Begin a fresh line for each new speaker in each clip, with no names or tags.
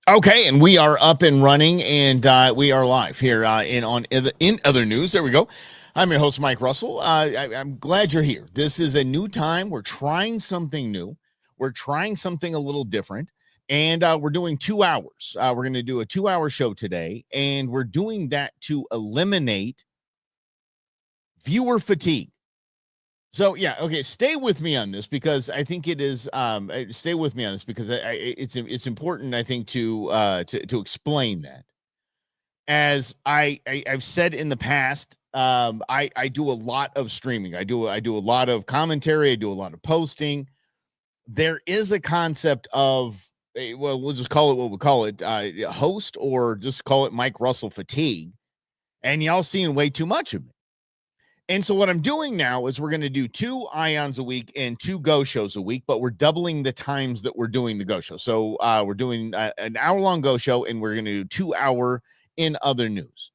Okay, and we are up and running, and we are live here in other news. There we go. I'm your host, Mike Russell. I'm glad you're here. This is a new time. We're trying something new. We're trying something a little different, and we're doing 2 hours. We're going to do a 2-hour show today, and we're doing that to eliminate viewer fatigue. So yeah, okay. Stay with me on this because I think it is. Stay with me on this because it's important. I think to explain that. As I've said in the past, I do a lot of streaming. I do a lot of commentary. I do a lot of posting. There is a concept of well, we'll just call it what we call it, host, or just call it Mike Russell fatigue, and y'all seeing way too much of me. And so what I'm doing now is we're going to do 2 Ions a week and 2 Go shows a week, but we're doubling the times that we're doing the Go show. So we're doing an hour-long Go show, and we're going to do 2-hour in other news.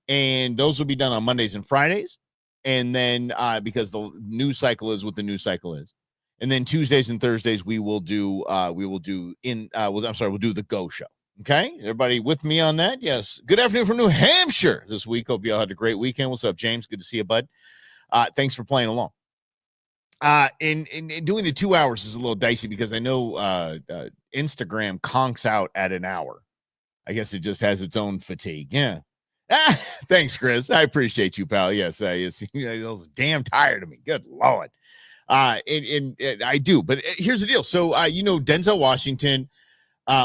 And those will be done on Mondays and Fridays. And then because the news cycle is what the news cycle is. And then Tuesdays and Thursdays we will do we'll do the Go show. Okay, everybody with me on that? Yes. Good afternoon from New Hampshire this week. Hope you all had a great weekend. What's up, James? Good to see you, bud. Thanks for playing along. In doing the 2 hours is a little dicey because I know Instagram conks out at an hour. I guess it just has its own fatigue. Yeah. Thanks, Chris. I appreciate you, pal. Yes, yes. I was damn tired of me. Good Lord. And I do. But here's the deal. So, Denzel Washington,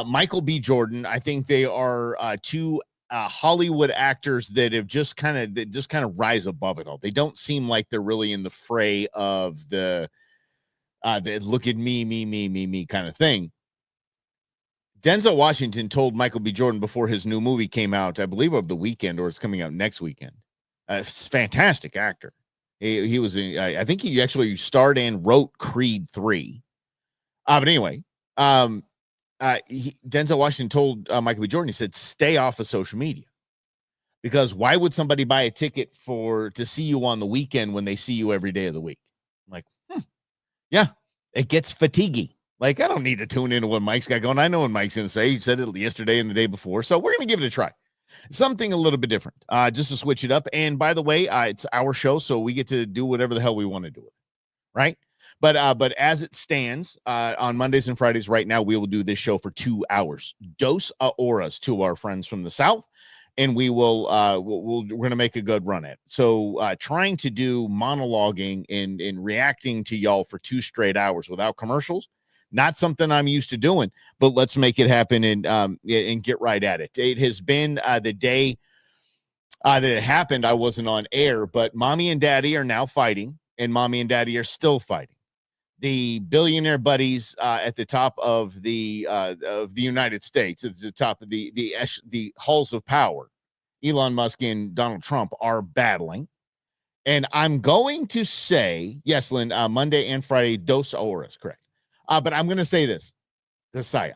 Michael B. Jordan, I think they are 2 Hollywood actors that have just kind of rise above it all. They don't seem like they're really in the fray of the look at me kind of thing. Denzel Washington told Michael B. Jordan before his new movie came out, I believe over the weekend, or it's coming out next weekend. Fantastic actor. He was, I think he actually starred and wrote Creed 3. But anyway, Denzel Washington told Michael B. Jordan, he said, stay off of social media, because why would somebody buy a ticket to see you on the weekend when they see you every day of the week? I'm like, yeah, it gets fatiguing. Like, I don't need to tune into what Mike's got going. I know what Mike's going to say. He said it yesterday and the day before. So we're going to give it a try. Something a little bit different, just to switch it up. And by the way, it's our show, so we get to do whatever the hell we want to do with it, right? But as it stands, on Mondays and Fridays right now, we will do this show for 2 hours. Dos horas to our friends from the South, and we're going to make a good run at it. So trying to do monologuing and reacting to y'all for 2 straight hours without commercials, not something I'm used to doing, but let's make it happen and get right at it. It has been the day that it happened. I wasn't on air, but mommy and daddy are now fighting, and mommy and daddy are still fighting. The billionaire buddies at the top of the United States, at the top of the halls of power, Elon Musk and Donald Trump are battling. And I'm going to say, yes, Lynn, Monday and Friday, dos horas, correct. But I'm going to say this, the PSYOP.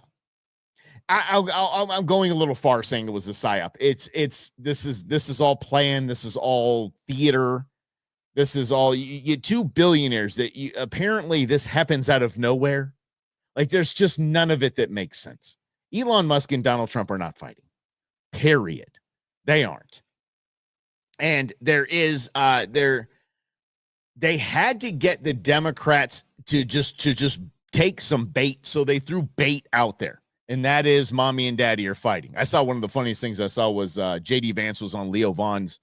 I'm going a little far saying it was a PSYOP. This is all planned. This is all theater. This is all you 2 billionaires that apparently this happens out of nowhere. Like, there's just none of it that makes sense. Elon Musk and Donald Trump are not fighting. Period. They aren't. And there is they had to get the Democrats to just take some bait, so they threw bait out there, and that is mommy and daddy are fighting. I saw one of the funniest things I saw was JD Vance was on Leo Vaughn's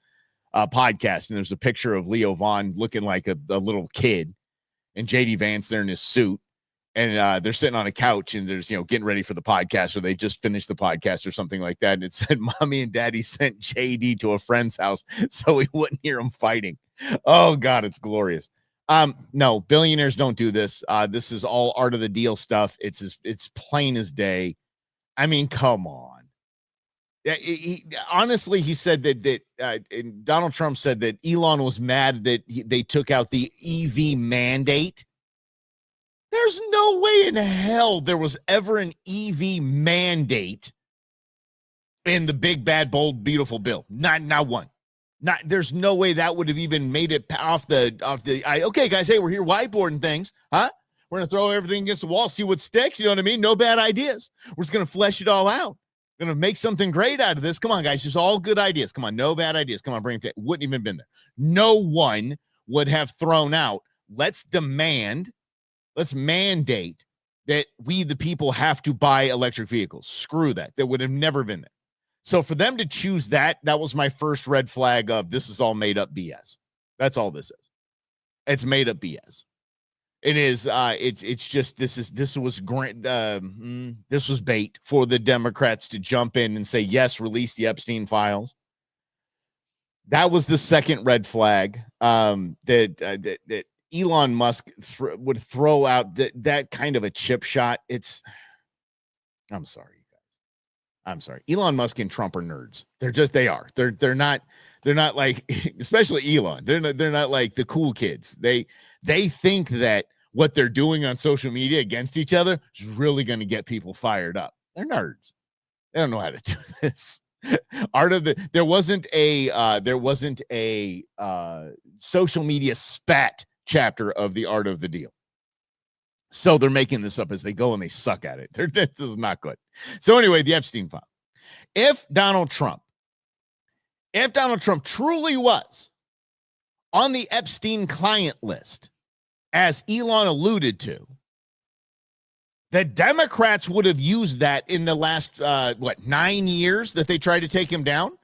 podcast, and there's a picture of Leo Vaughn looking like a little kid, and JD Vance there in his suit, and they're sitting on a couch, and there's getting ready for the podcast, or they just finished the podcast or something like that, and it said mommy and daddy sent JD to a friend's house so he wouldn't hear them fighting. Oh God, it's glorious. No, billionaires don't do this. This is all art of the deal stuff. It's plain as day. I mean, come on. Yeah, honestly, he said that Donald Trump said that Elon was mad that they took out the EV mandate. There's no way in hell there was ever an EV mandate in the big, bad, bold, beautiful bill. Not one. There's no way that would have even made it off the okay, guys, hey, we're here whiteboarding things, huh? We're gonna throw everything against the wall, see what sticks. You know what I mean? No bad ideas. We're just gonna flesh it all out. Gonna make something great out of this. Come on, guys. Just all good ideas. Come on, no bad ideas. Come on, bring it. Wouldn't even been there. No one would have thrown out. Let's mandate that we, the people, have to buy electric vehicles. Screw that. That would have never been there. So for them to choose that was my first red flag of this is all made up BS. That's all this is. It's made up BS. It is. It's just this was bait for the Democrats to jump in and say yes, release the Epstein files. That was the second red flag. That Elon Musk would throw out that kind of a chip shot. I'm sorry, you guys. I'm sorry. Elon Musk and Trump are nerds. They are. They're not like, especially Elon. They're not like the cool kids. They think that what they're doing on social media against each other is really going to get people fired up. They're nerds. They don't know how to do this. There wasn't a social media spat chapter of the Art of the Deal. So they're making this up as they go and they suck at it. This is not good. So anyway, the Epstein file. If Donald Trump truly was on the Epstein client list, as Elon alluded to, the Democrats would have used that in the last, 9 years that they tried to take him down.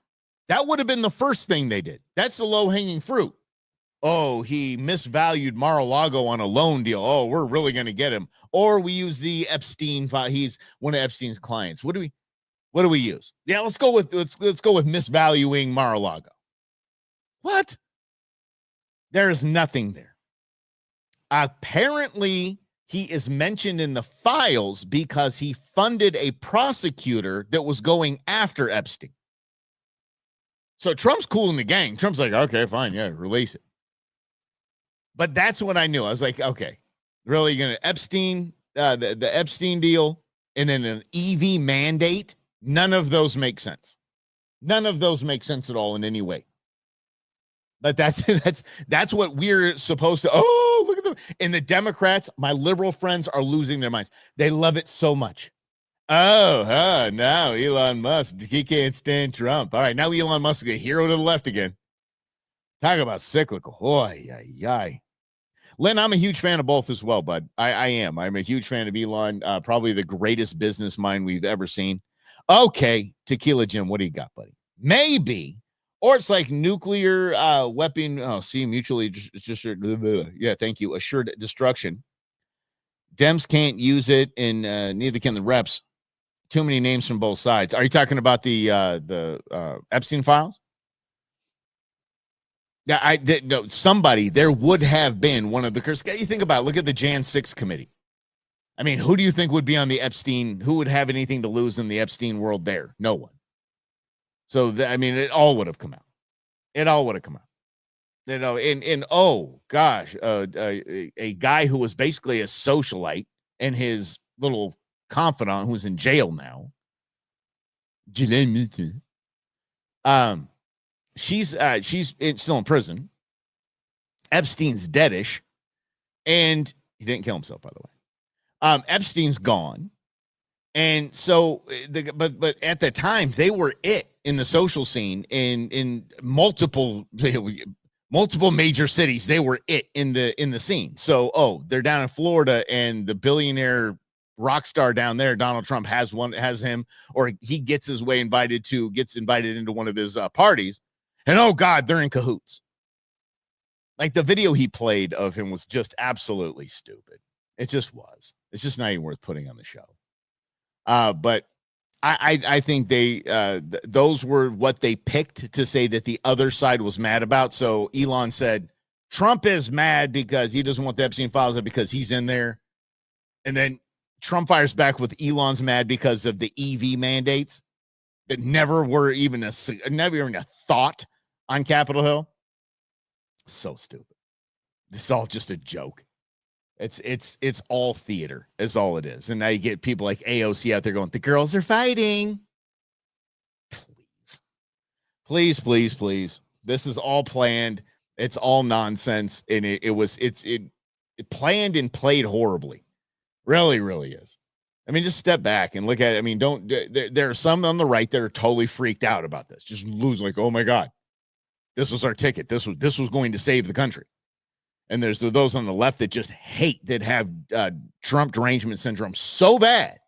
That would have been the first thing they did. That's the low-hanging fruit. Oh, he misvalued Mar-a-Lago on a loan deal. Oh, we're really going to get him. Or we use the Epstein file. He's one of Epstein's clients. What do we use? Yeah, let's go with misvaluing Mar-a-Lago. What? There is nothing there. Apparently, he is mentioned in the files because he funded a prosecutor that was going after Epstein. So Trump's cool in the gang. Trump's like, okay, fine, yeah, release it. But that's what I knew. I was like, okay, really going to Epstein, the Epstein deal, and then an EV mandate? None of those make sense. None of those make sense at all in any way. But that's what we're supposed to. Oh, look at them. And the Democrats, my liberal friends, are losing their minds. They love it so much. Oh, now Elon Musk, he can't stand Trump. All right, now Elon Musk is a hero to the left again. Talk about cyclical. Oy. Lynn, I'm a huge fan of both as well, bud. I am. I'm a huge fan of Elon, probably the greatest business mind we've ever seen. Okay, Tequila Jim, what do you got, buddy? Maybe. Or it's like nuclear weapon. Oh, see, mutually just yeah, thank you. Assured destruction. Dems can't use it, and neither can the reps. Too many names from both sides. Are you talking about the Epstein files? Yeah, no, somebody, there would have been one of the, you think about it, look at the Jan 6 committee. I mean, who do you think would be on the Epstein? Who would have anything to lose in the Epstein world there? No one. So, it all would have come out. It all would have come out. And oh, gosh, a guy who was basically a socialite and his little confidant who's in jail now. She's still in prison. Epstein's deadish, and he didn't kill himself, by the way. Epstein's gone, and so but at the time they were it in the social scene in multiple major cities. They were it in the scene. So they're down in Florida, and the billionaire rock star down there, Donald Trump, has him, or he gets his way gets invited into one of his parties. And oh God, they're in cahoots. Like the video he played of him was just absolutely stupid. It just was. It's just not even worth putting on the show. But I think those were what they picked to say that the other side was mad about. So Elon said Trump is mad because he doesn't want the Epstein files because he's in there. And then Trump fires back with Elon's mad because of the EV mandates that never were even a thought on Capitol Hill. So stupid. This is all just a joke. It's all theater. Is all it is. And now you get people like AOC out there going, the girls are fighting. Please. This is all planned. It's all nonsense. And it planned and played horribly. Really, really is. I mean, just step back and look at it. I mean, there are some on the right that are totally freaked out about this. Just lose like, oh my God, this was our ticket. This was going to save the country. And there's those on the left that just hate, that have Trump derangement syndrome so bad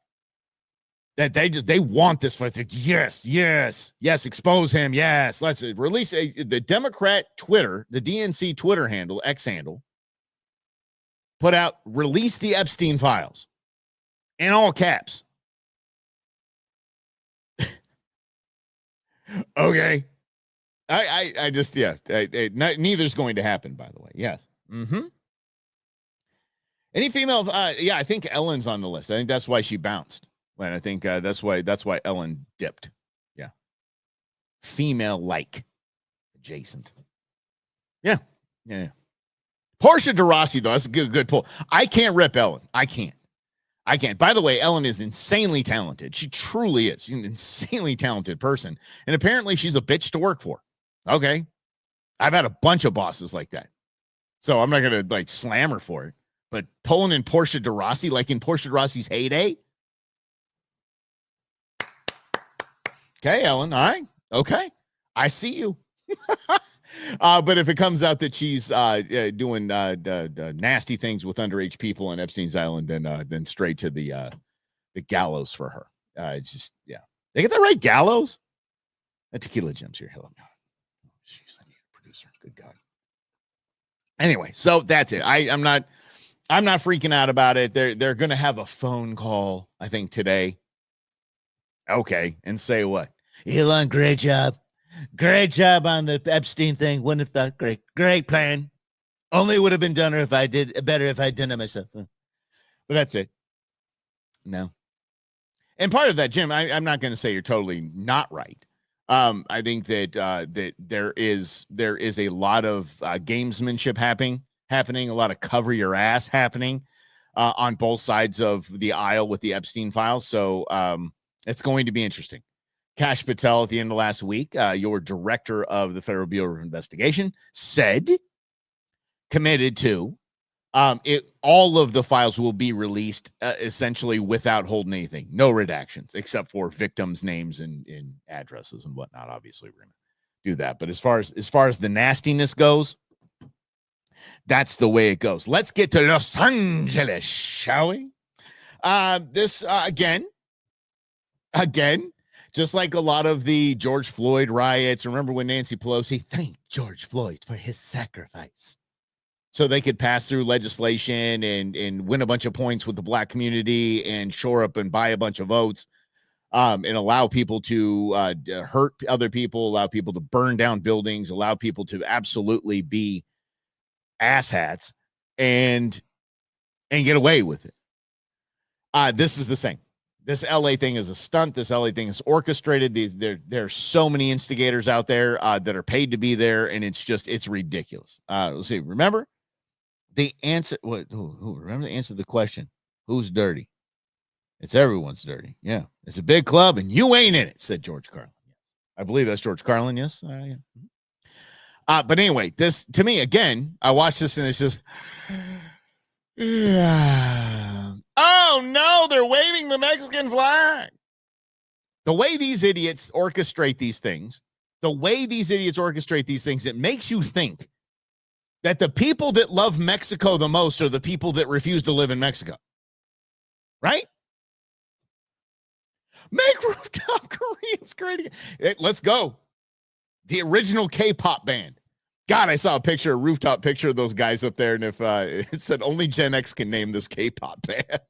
that they want this fight. Yes, expose him. Yes, let's release the Democrat Twitter, the DNC Twitter handle, X handle, put out, release the Epstein files in all caps. Okay. I just, neither's going to happen, by the way. Yes. Mm-hmm. Any female, I think Ellen's on the list. I think that's why she bounced. And I think that's why Ellen dipped. Yeah. Female-like. Adjacent. Yeah. Portia de Rossi, though, that's a good pull. I can't rip Ellen. I can't. By the way, Ellen is insanely talented. She truly is. She's an insanely talented person. And apparently she's a bitch to work for. Okay. I've had a bunch of bosses like that. So I'm not going to slam her for it. But pulling in Portia de Rossi, like in Portia de Rossi's heyday. Okay, Ellen. All right. Okay. I see you. But if it comes out that she's doing nasty things with underage people on Epstein's Island, then straight to the gallows for her. It's just, they get that right, gallows. Tequila Gems here. Hello. Jeez, I need a producer. Good God. Anyway, so that's it. I'm not freaking out about it. They're going to have a phone call, I think, today. Okay, and say what? Elon, great job. Great job on the Epstein thing. Wouldn't have thought. Great plan. Only would have been done if I did better if I'd done it myself. But that's it. No. And part of that, Jim, I'm not going to say you're totally not right. I think that that there is a lot of gamesmanship happening, a lot of cover your ass happening on both sides of the aisle with the Epstein files. So it's going to be interesting. Kash Patel, at the end of last week, your director of the Federal Bureau of Investigation, committed to all of the files will be released essentially without holding anything, no redactions, except for victims' names and addresses and whatnot. Obviously, we're going to do that. But as far as the nastiness goes, that's the way it goes. Let's get to Los Angeles, shall we? This again. Just like a lot of the George Floyd riots. Remember when Nancy Pelosi thanked George Floyd for his sacrifice so they could pass through legislation and win a bunch of points with the black community and shore up and buy a bunch of votes and allow people to hurt other people, allow people to burn down buildings, allow people to absolutely be asshats and get away with it. This is the same. This LA thing is a stunt. This LA thing is orchestrated. There are so many instigators out there that are paid to be there, and it's ridiculous. Let's see. Remember the answer? Remember the answer to the question? Who's dirty? It's everyone's dirty. Yeah, it's a big club, and you ain't in it," said George Carlin. I believe that's George Carlin. Yes. Yeah. But anyway, this to me again. I watched this, and it's just. Oh no, they're waving the Mexican flag. The way these idiots orchestrate these things, it makes you think that the people that love Mexico the most are the people that refuse to live in Mexico. Right? Make rooftop Koreans great again. Let's go. The original K-pop band. God, I saw a rooftop picture of those guys up there, and if it said only Gen X can name this K-pop band.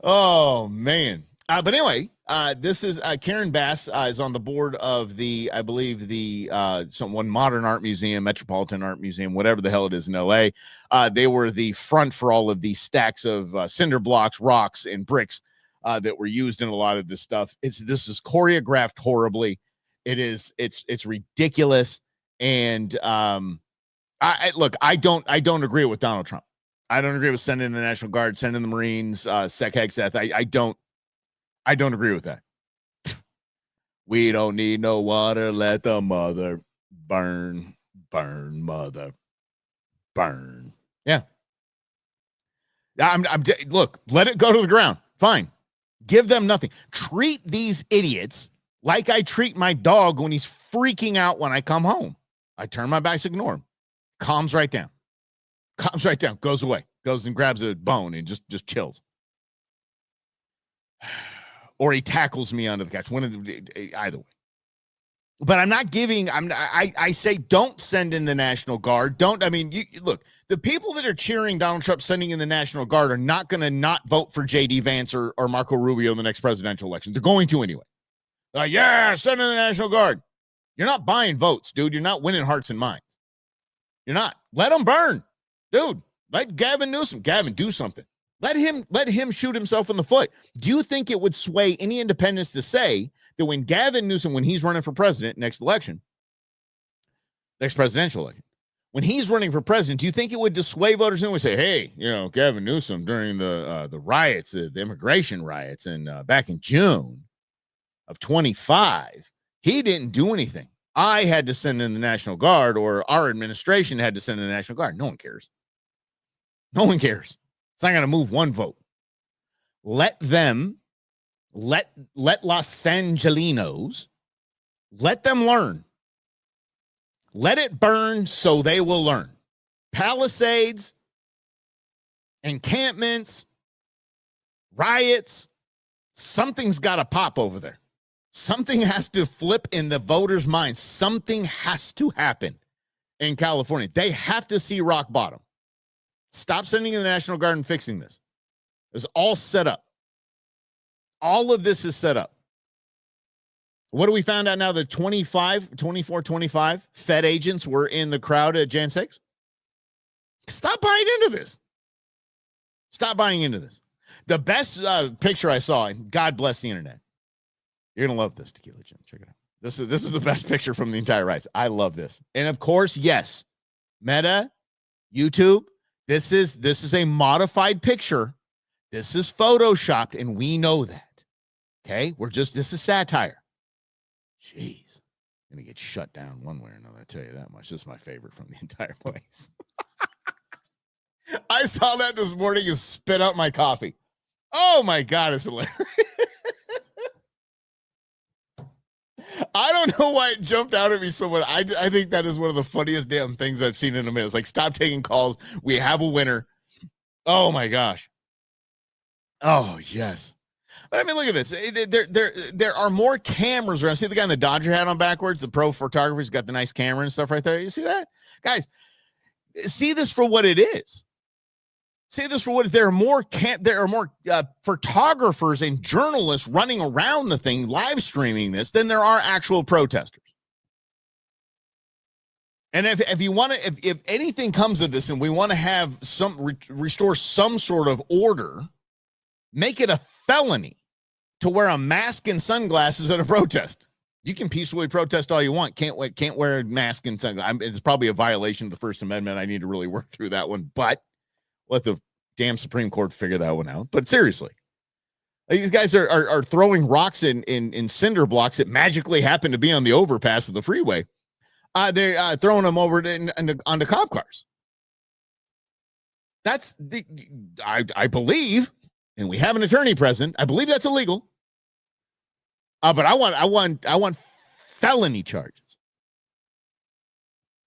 Oh man. But anyway, this is Karen Bass is on the board of I believe one modern art museum, Metropolitan Art Museum, whatever the hell it is in LA. They were the front for all of these stacks of cinder blocks, rocks, and bricks that were used in a lot of this stuff. This is choreographed horribly. It's ridiculous. And I don't agree with Donald Trump. I don't agree with sending the National Guard, sending the Marines, SecHexeth. I don't agree with that. We don't need no water. Let the mother burn, mother, burn. Yeah. Look, let it go to the ground. Fine. Give them nothing. Treat these idiots like I treat my dog when he's freaking out when I come home. I turn my back, ignore him. Calms right down. Calms right down. Goes away. Goes and grabs a bone and just chills. Or he tackles me under the couch. Either way. But I'm not giving. I say don't send in the National Guard. Look, the people that are cheering Donald Trump sending in the National Guard are not going to not vote for J.D. Vance or Marco Rubio in the next presidential election. They're going to anyway. Yeah, send in the National Guard. You're not buying votes, dude. You're not winning hearts and minds. You're not. Let them burn, dude. Let Gavin Newsom. Gavin, do something. Let him shoot himself in the foot. Do you think it would sway any independents to say that when Gavin Newsom, when he's running for president next presidential election, when he's running for president, do you think it would dissuade voters and would say, hey, Gavin Newsom during the riots, the immigration riots, and back in June of 25, he didn't do anything. I had to send in the National Guard, or our administration had to send in the National Guard. No one cares. No one cares. It's not going to move one vote. Let Los Angelinos, let them learn. Let it burn so they will learn. Palisades, encampments, riots, something's got to pop over there. Something has to flip in the voters' minds. Something has to happen in California. They have to see rock bottom. Stop sending in the National Guard and fixing this. It was all set up. All of this is set up. What do we find out now? The 25 Fed agents were in the crowd at Jan 6? Stop buying into this. Stop buying into this. The best picture I saw, and God bless the internet. You're going to love this, Tequila Jim. Check it out. This is the best picture from the entire rise. I love this. And of course, yes, Meta, YouTube, this is a modified picture. This is photoshopped, and we know that. Okay? This is satire. Jeez. I'm going to get shut down one way or another, I tell you that much. This is my favorite from the entire place. I saw that this morning and spit out my coffee. Oh, my God, it's hilarious. I don't know why it jumped out at me so much. I think that is one of the funniest damn things I've seen in a minute. It's like, stop taking calls. We have a winner. Oh, my gosh. Oh, yes. But I mean, look at this. There are more cameras around. See the guy in the Dodger hat on backwards? The pro photographer's got the nice camera and stuff right there. You see that? Guys, see this for what it is. See this for what it is. There are more photographers and journalists running around the thing, live streaming this, than there are actual protesters. And if you want to, if anything comes of this and we want to have restore some sort of order, make it a felony to wear a mask and sunglasses at a protest. You can peacefully protest all you want. Can't wear a mask and sunglasses. It's probably a violation of the First Amendment. I need to really work through that one, but let the damn Supreme Court figure that one out. But seriously, these guys are throwing rocks in cinder blocks that magically happen to be on the overpass of the freeway. They're throwing them over onto cop cars. That's I believe, and we have an attorney present. I believe that's illegal. But I want felony charges,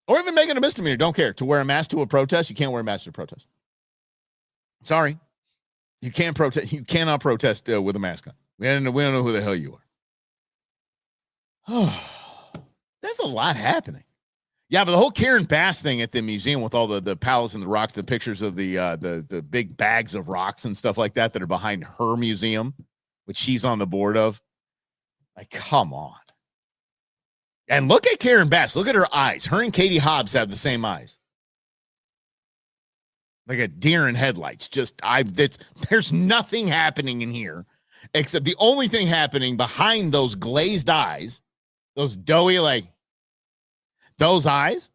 or even making a misdemeanor. Don't care to wear a mask to a protest. You can't wear a mask to a protest. Sorry, you can't protest. You cannot protest with a mask on. We don't know who the hell you are. There's a lot happening. Yeah, but the whole Karen Bass thing at the museum with all the pallets and the rocks, the pictures of the big bags of rocks and stuff like that are behind her museum, which she's on the board of. Like, come on. And look at Karen Bass. Look at her eyes. Her and Katie Hobbs have the same eyes. Like a deer in headlights. There's nothing happening in here except the only thing happening behind those glazed eyes, those doughy, like, those eyes,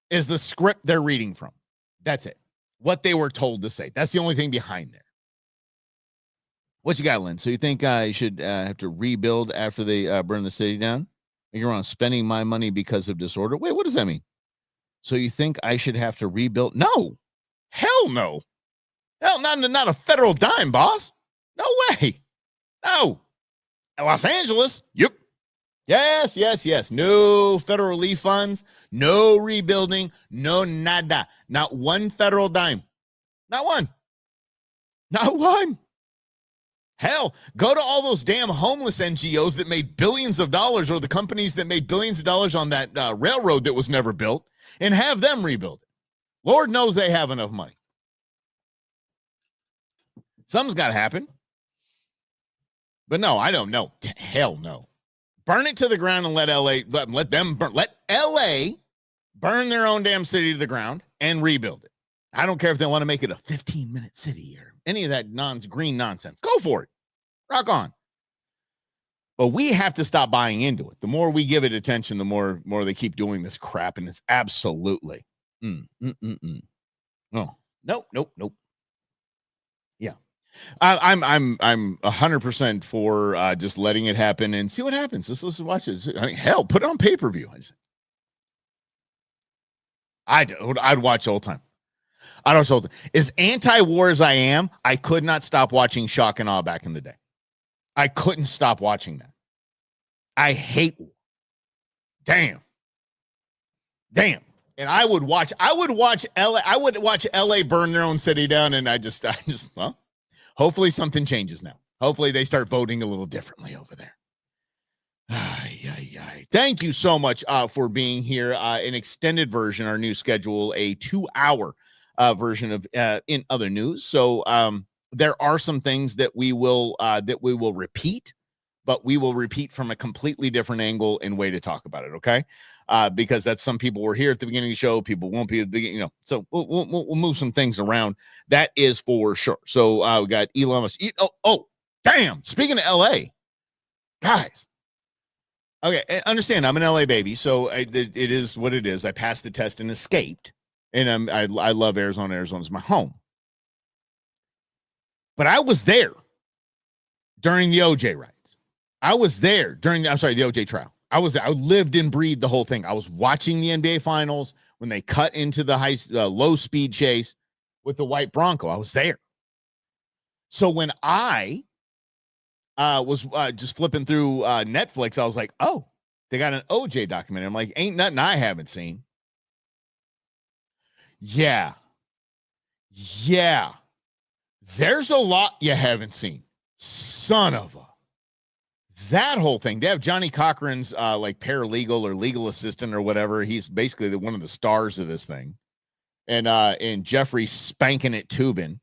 is the script they're reading from. That's it. What they were told to say. That's the only thing behind there. What you got, Lynn? So you think I should have to rebuild after they burn the city down? You're on spending my money because of disorder? Wait, what does that mean? So you think I should have to rebuild? No. Hell no. Hell, not a federal dime, boss. No way. No. Los Angeles. Yep. Yes. No federal relief funds, no rebuilding, no nada. Not one federal dime. Not one. Not one. Hell, go to all those damn homeless NGOs that made billions of dollars, or the companies that made billions of dollars on that railroad that was never built, and have them rebuild it. Lord knows they have enough money. Something's got to happen. But no, I don't know. Hell no. Burn it to the ground and let LA burn their own damn city to the ground and rebuild it. I don't care if they want to make it a 15-minute city or any of that green nonsense. Go for it. Rock on. But we have to stop buying into it. The more we give it attention, the more they keep doing this crap, and it's absolutely no. Nope. Yeah. I'm 100% for just letting it happen and see what happens. Let's watch it. I mean, hell, put it on pay-per-view. I'd watch all the time. I'd watch all the time. As anti-war as I am, I could not stop watching Shock and Awe back in the day. I couldn't stop watching that. I hate war. Damn. And I would watch LA burn their own city down, and I just well, hopefully something changes now. Hopefully they start voting a little differently over there. Thank you so much for being here. An extended version, our new schedule, a 2-hour version of In Other News. So there are some things that we will repeat, but we will repeat from a completely different angle and way to talk about it. Okay. Because that's, some people were here at the beginning of the show. People won't be at the beginning, so we'll move some things around. That is for sure. So we got Elon Musk. Oh, damn. Speaking of LA, guys. Okay. Understand, I'm an LA baby. So it is what it is. I passed the test and escaped. And I love Arizona. Arizona's my home. But I was there during the OJ riots. I was there during the OJ trial. I lived and breathed the whole thing. I was watching the NBA finals when they cut into the low speed chase with the white Bronco. I was there. So when I was just flipping through Netflix, I was like, oh, they got an OJ documentary. I'm like, ain't nothing I haven't seen. Yeah. There's a lot you haven't seen. Son of a. That whole thing. They have Johnny Cochran's like paralegal or legal assistant or whatever. He's basically one of the stars of this thing. And Jeffrey Spanking It Tubin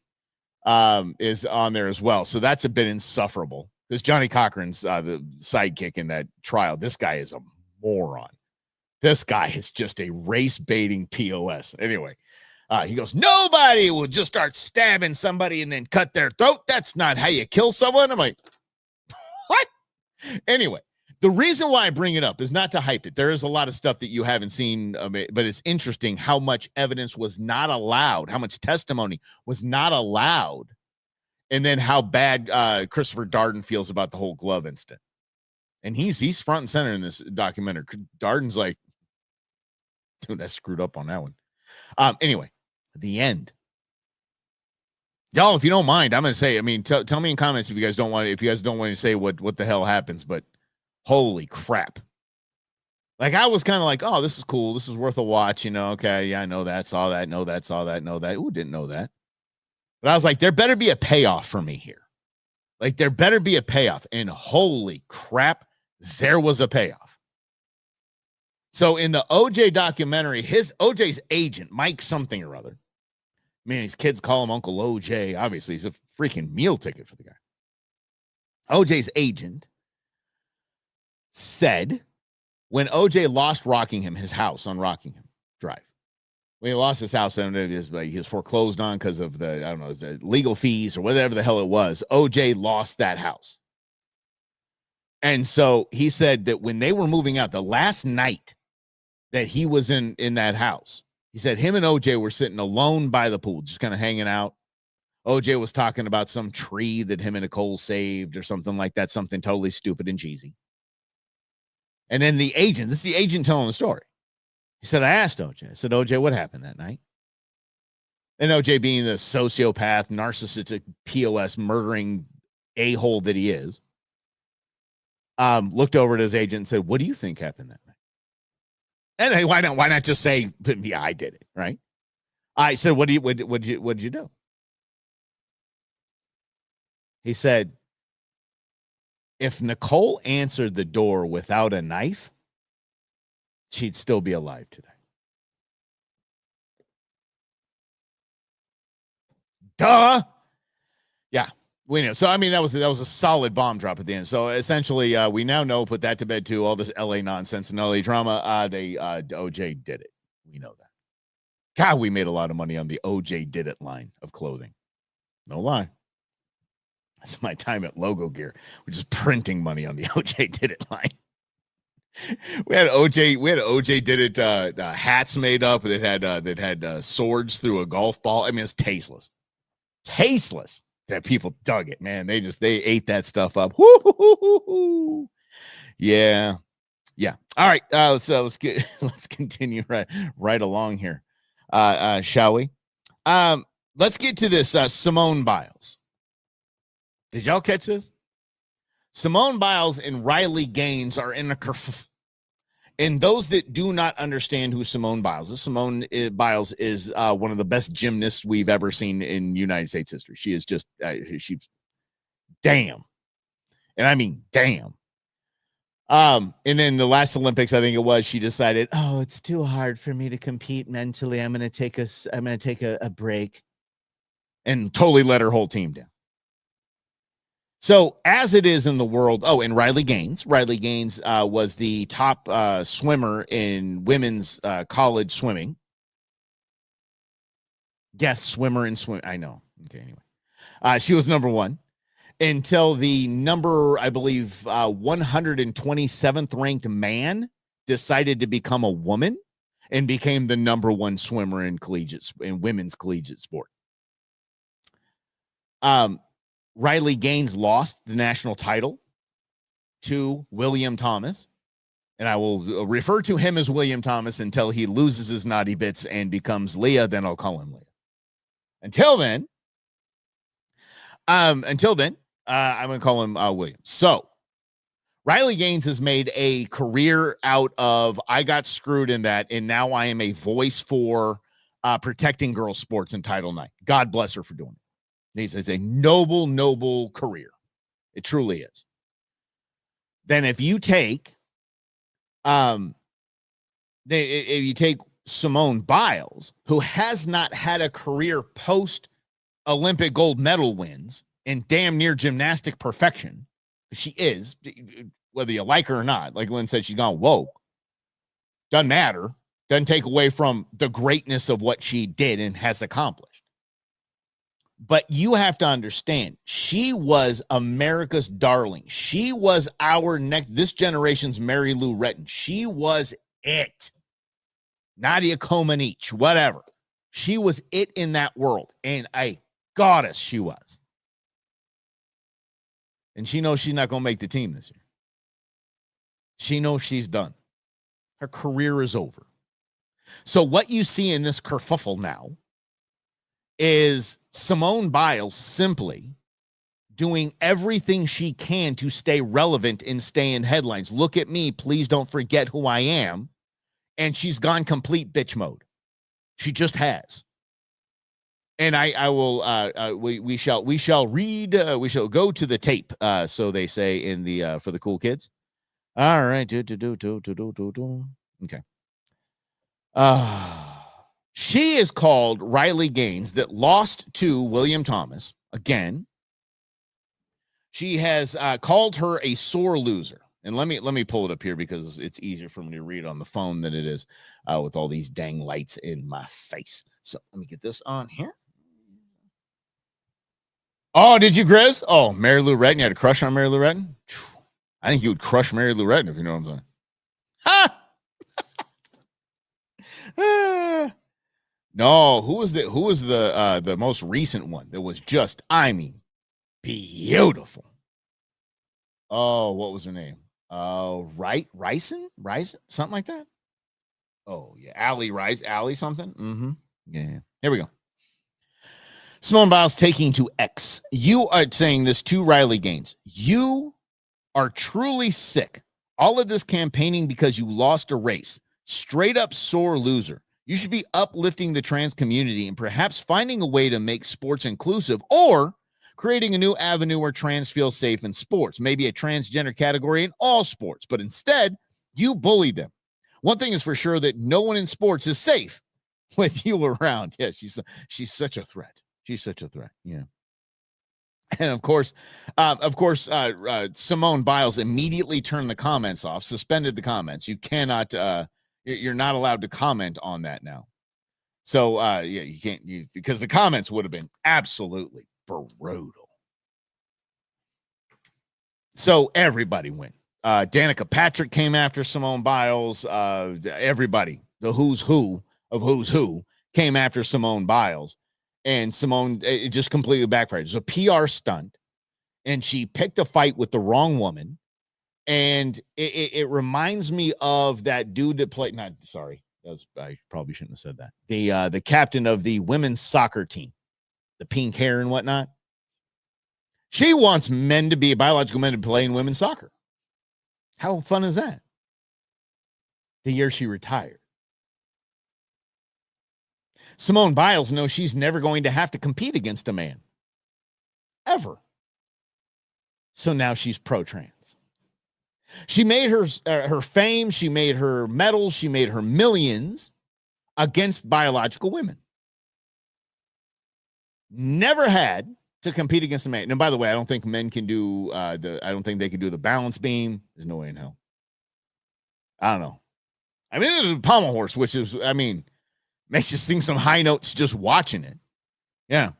is on there as well. So that's a bit insufferable because Johnny Cochran's the sidekick in that trial. This guy is a moron. This guy is just a race baiting POS. Anyway, he goes, nobody will just start stabbing somebody and then cut their throat. That's not how you kill someone. I'm like, what? Anyway, the reason why I bring it up is not to hype it. There is a lot of stuff that you haven't seen, but it's interesting how much evidence was not allowed, how much testimony was not allowed, and then how bad Christopher Darden feels about the whole glove incident. And he's front and center in this documentary. Darden's like, dude, that's screwed up on that one. Anyway, the end. Y'all, if you don't mind, I'm going to say, I mean, tell me in comments if you guys don't want to say what the hell happens, but holy crap. Like, I was kind of like, oh, this is cool. This is worth a watch. Okay. Yeah, I know that. Saw that. Know that. Saw that. Know that. Ooh, didn't know that. But I was like, there better be a payoff for me here. Like, there better be a payoff. And holy crap, there was a payoff. So in the OJ documentary, OJ's agent, Mike something or other, man, his kids call him Uncle OJ. Obviously, he's a freaking meal ticket for the guy. OJ's agent said when OJ lost Rockingham, his house on Rockingham Drive, when he lost his house and he was foreclosed on because of the legal fees or whatever the hell it was, OJ lost that house. And so he said that when they were moving out, the last night that he was in that house, he said him and OJ were sitting alone by the pool, just kind of hanging out. OJ was talking about some tree that him and Nicole saved or something like that, something totally stupid and cheesy. And then this is the agent telling the story. He said, I asked OJ, what happened that night? And OJ being the sociopath, narcissistic, POS murdering a-hole that he is, looked over at his agent and said, "What do you think happened that night?" And hey, why not just say, "Yeah, I did it," right? I said, what did you do? He said, if Nicole answered the door without a knife, she'd still be alive today. Duh. Yeah, we know. So I mean, that was a solid bomb drop at the end. So essentially, we now know. Put that to bed too. All this LA nonsense and LA drama. OJ did it. We know that. God, we made a lot of money on the OJ did it line of clothing. No lie. That's my time at Logo Gear, which is printing money on the OJ did it line. We had OJ did it hats made up that had swords through a golf ball. I mean, it's tasteless. Tasteless. That people dug it, man. They ate that stuff up. Woo-hoo-hoo-hoo-hoo. Yeah. All right. Let's continue right along here. Shall we? Let's get to this Simone Biles. Did y'all catch this? Simone Biles and Riley Gaines are in a kerfuffle. And those that do not understand who Simone Biles is one of the best gymnasts we've ever seen in United States history. She is just, she's damn. And I mean, damn. And then the last Olympics, I think it was, she decided, oh, it's too hard for me to compete mentally. I'm going to take a break, and totally let her whole team down. So as it is in the world, and Riley Gaines was the top swimmer in women's college swimming. Guest swimmer in swim. I know. Okay, anyway. She was number one until the number, I believe, 127th ranked man decided to become a woman and became the number one swimmer in women's collegiate sport. Riley Gaines lost the national title to William Thomas, and I will refer to him as William Thomas until he loses his naughty bits and becomes Leah. Then I'll call him Leah. Until then, I'm going to call him William. So Riley Gaines has made a career out of, I got screwed in that, and now I am a voice for protecting girls' sports in Title IX. God bless her for doing it. It's a noble career. It truly is. Then if you take Simone Biles, who has not had a career post Olympic gold medal wins and damn near gymnastic perfection, she is, whether you like her or not, like Lynn said, she's gone woke. Doesn't matter. Doesn't take away from the greatness of what she did and has accomplished. But you have to understand, she was America's darling. She was this generation's Mary Lou Retton. She was it. Nadia Comaneci, whatever. She was it in that world. And a goddess she was. And she knows she's not going to make the team this year. She knows she's done. Her career is over. So what you see in this kerfuffle now is Simone Biles simply doing everything she can to stay relevant and stay in headlines. Look at me. Please don't forget who I am. And she's gone complete bitch mode. She just has. And we shall go to the tape. So they say in the, for the cool kids. All right. Okay. She is called Riley Gaines that lost to William Thomas again. She has called her a sore loser. And let me pull it up here because it's easier for me to read on the phone than it is with all these dang lights in my face. So let me get this on here. Oh, did you, Grizz? Oh, Mary Lou Retton. You had a crush on Mary Lou Retton? I think you would crush Mary Lou Retton if you know what I'm saying. Ha! No, who was the most recent one that was just, I mean, beautiful? Oh, what was her name? Ryson, something like that. Oh yeah, Allie Rice, Allie something. Mm-hmm. Yeah. Here we go. Simone Biles taking to X. You are saying this to Riley Gaines. You are truly sick. All of this campaigning because you lost a race. Straight up sore loser. You should be uplifting the trans community and perhaps finding a way to make sports inclusive or creating a new avenue where trans feel safe in sports, maybe a transgender category in all sports. But instead, you bully them. One thing is for sure that no one in sports is safe with you around. Yeah, she's such a threat. She's such a threat. Yeah. And of course, Simone Biles immediately turned the comments off, suspended the comments. You cannot, you're not allowed to comment on that now. So, yeah, you can't use, because the comments would have been absolutely brutal. So everybody went. Danica Patrick came after Simone Biles. Everybody, the who's who of who's who, came after Simone Biles. And Simone, it just completely backfired. It was a PR stunt, and she picked a fight with the wrong woman. And it reminds me of that dude that played. Not sorry, I probably shouldn't have said that. The captain of the women's soccer team, the pink hair and whatnot. She wants biological men to play in women's soccer. How fun is that? The year she retired. Simone Biles knows she's never going to have to compete against a man. Ever. So now she's pro-trans. She made her fame, she made her medals, she made her millions against biological women. Never had to compete against a man. And by the way, I don't think men can do I don't think they can do the balance beam. There's no way in hell. I don't know. I mean, there's a pommel horse, which is, I mean, makes you sing some high notes just watching it. Yeah.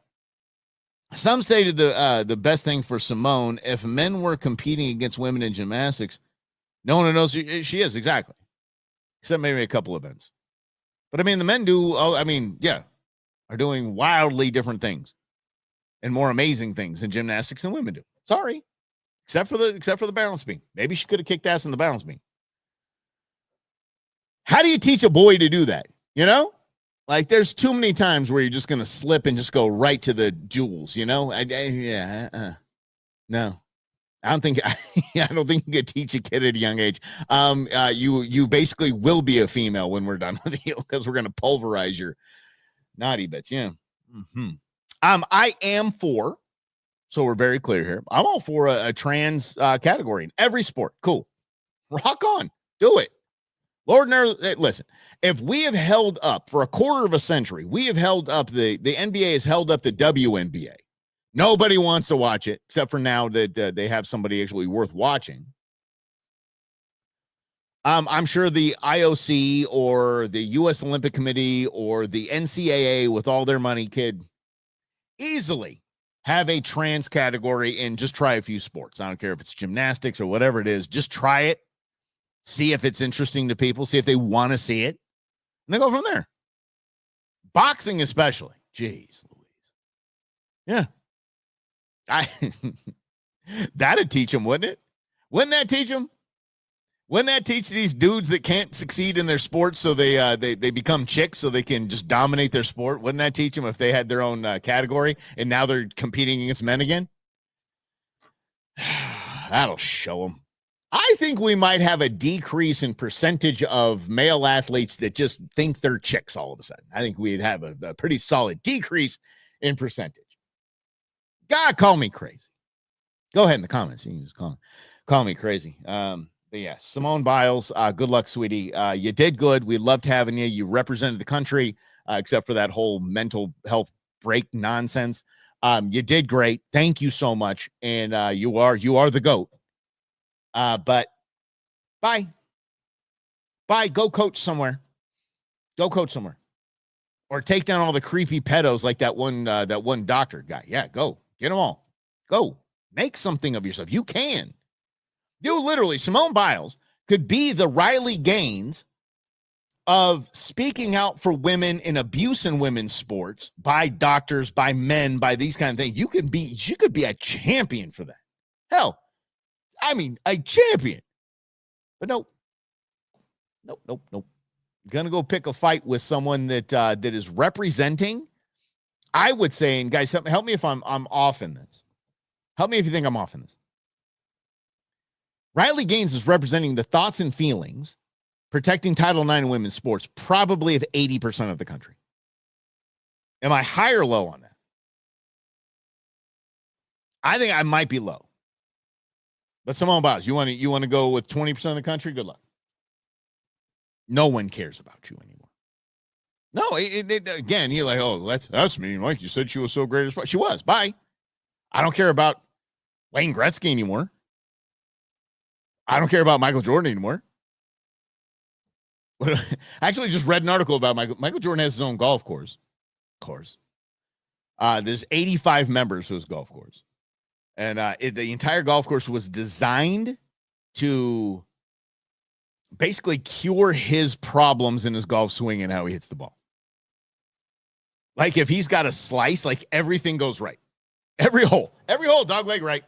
Some say to the best thing for Simone, if men were competing against women in gymnastics, no one knows who she is, exactly. Except maybe a couple events. But I mean, the men are doing wildly different things and more amazing things in gymnastics than women do. Sorry. Except for the balance beam. Maybe she could have kicked ass in the balance beam. How do you teach a boy to do that? You know? Like, there's too many times where you're just going to slip and just go right to the jewels, you know? No. I don't think you could teach a kid at a young age. You basically will be a female when we're done with you, because we're going to pulverize your naughty bits. Yeah. Mm-hmm. I am for, so we're very clear here, I'm all for a trans category in every sport. Cool. Rock on. Do it. Lord knows, listen, if we have held up for a quarter of a century, we have held up the NBA has held up the WNBA. Nobody wants to watch it, except for now that they have somebody actually worth watching. I'm sure the IOC or the U.S. Olympic Committee or the NCAA, with all their money, could easily have a trans category and just try a few sports. I don't care if it's gymnastics or whatever it is. Just try it. See if it's interesting to people. See if they want to see it. And then go from there. Boxing especially. Jeez Louise. Yeah. That'd teach them, wouldn't it? Wouldn't that teach them? Wouldn't that teach these dudes that can't succeed in their sports so they become chicks so they can just dominate their sport? Wouldn't that teach them if they had their own category and now they're competing against men again? That'll show them. I think we might have a decrease in percentage of male athletes that just think they're chicks all of a sudden. I think we'd have a pretty solid decrease in percentage. God, call me crazy. Go ahead in the comments. You can just call me crazy. But yeah, Simone Biles, good luck, sweetie. You did good. We loved having you. You represented the country, except for that whole mental health break nonsense. You did great. Thank you so much. And you are the GOAT. But bye. Go coach somewhere. Or take down all the creepy pedos like that one doctor guy. Yeah, go get them all. Go make something of yourself. You can. You literally, Simone Biles could be the Riley Gaines of speaking out for women in abuse in women's sports by doctors, by men, by these kind of things. You could be a champion for that. Hell, I mean, a champion. But nope. Gonna go pick a fight with someone that is representing I would say, and guys, help me if I'm off in this. Help me if you think I'm off in this. Riley Gaines is representing the thoughts and feelings, protecting Title IX in women's sports, probably of 80% of the country. Am I high or low on that? I think I might be low. But Simone Biles, you want to go with 20% of the country? Good luck. No one cares about you anymore. No, again, you're like, oh, that's me. Like you said, she was so great. She was. Bye. I don't care about Wayne Gretzky anymore. I don't care about Michael Jordan anymore. I actually just read an article about Michael Jordan has his own golf course. There's 85 members to his golf course. And the entire golf course was designed to basically cure his problems in his golf swing and how he hits the ball. Like if he's got a slice, like everything goes right. Every hole, dog leg right.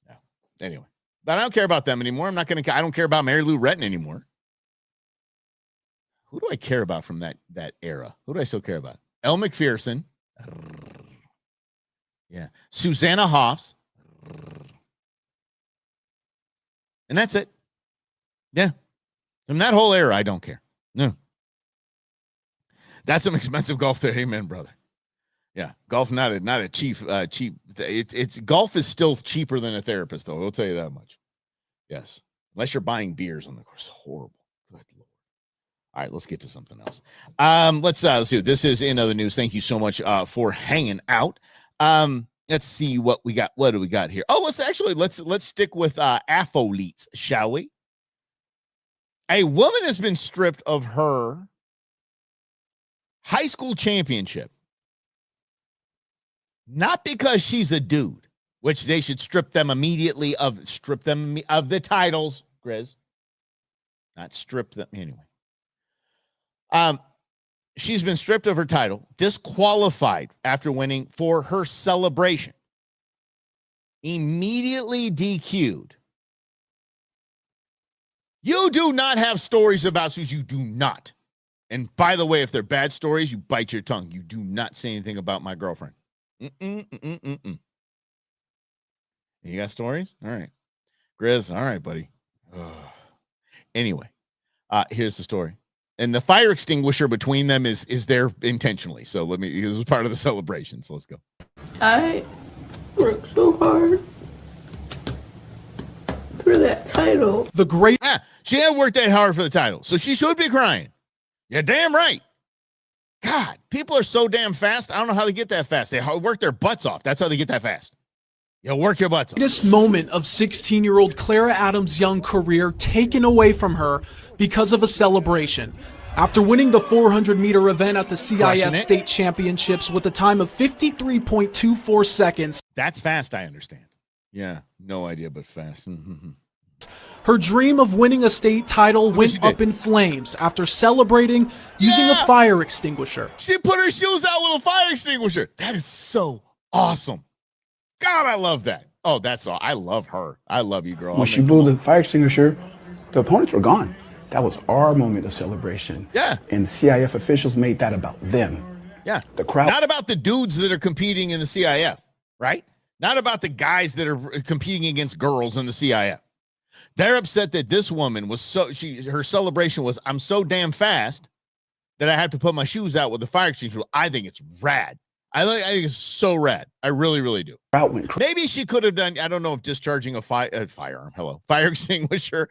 Yeah. Anyway, but I don't care about them anymore. I don't care about Mary Lou Retton anymore. Who do I care about from that era? Who do I still care about? Elle McPherson. Yeah. Susanna Hoffs. And that's it. Yeah. From that whole era, I don't care. No. That's some expensive golf there. Amen, brother. Yeah. Golf, not a cheap. It's golf is still cheaper than a therapist, though. I'll tell you that much. Yes. Unless you're buying beers on the course. Horrible. Good Lord. All right, let's get to something else. Let's see. This is in other news. Thank you so much for hanging out. Let's see what we got. What do we got here? Oh, let's stick with athletes, shall we? A woman has been stripped of her high school championship, not because she's a dude, which they should strip them immediately of the titles, Grizz. Not strip them anyway. She's been stripped of her title, disqualified after winning for her celebration, immediately DQ'd. You do not have stories about Suze. You do not. And by the way, if they're bad stories, you bite your tongue. You do not say anything about my girlfriend. You got stories? All right. Grizz, all right, buddy. Anyway, here's the story. And the fire extinguisher between them is there intentionally. So it was part of the celebration. So let's go.
I worked so hard for that title.
She had worked that hard for the title. So she should be crying. You're damn right. God, people are so damn fast. I don't know how they get that fast. They work their butts off. That's how they get that fast. You work your butts off.
This moment of 16-year-old Clara Adams' young career taken away from her because of a celebration. After winning the 400-meter event at the CIF State Championships with a time of 53.24 seconds.
That's fast, I understand. Yeah, no idea, but fast.
Her dream of winning a state title went up in flames after celebrating using a fire extinguisher.
She put her shoes out with a fire extinguisher. That is so awesome. God, I love that. Oh, that's all. I love her. I love you, girl.
When she blew the fire extinguisher, the opponents were gone. That was our moment of celebration.
Yeah.
And the CIF officials made that about them.
Yeah.
The crowd.
Not about the dudes that are competing in the CIF, right? Not about the guys that are competing against girls in the CIF. They're upset that this woman was her celebration was, I'm so damn fast that I have to put my shoes out with the fire extinguisher. I think it's rad. I think it's so rad. I really, really do. Maybe she could have done, I don't know if discharging a fire extinguisher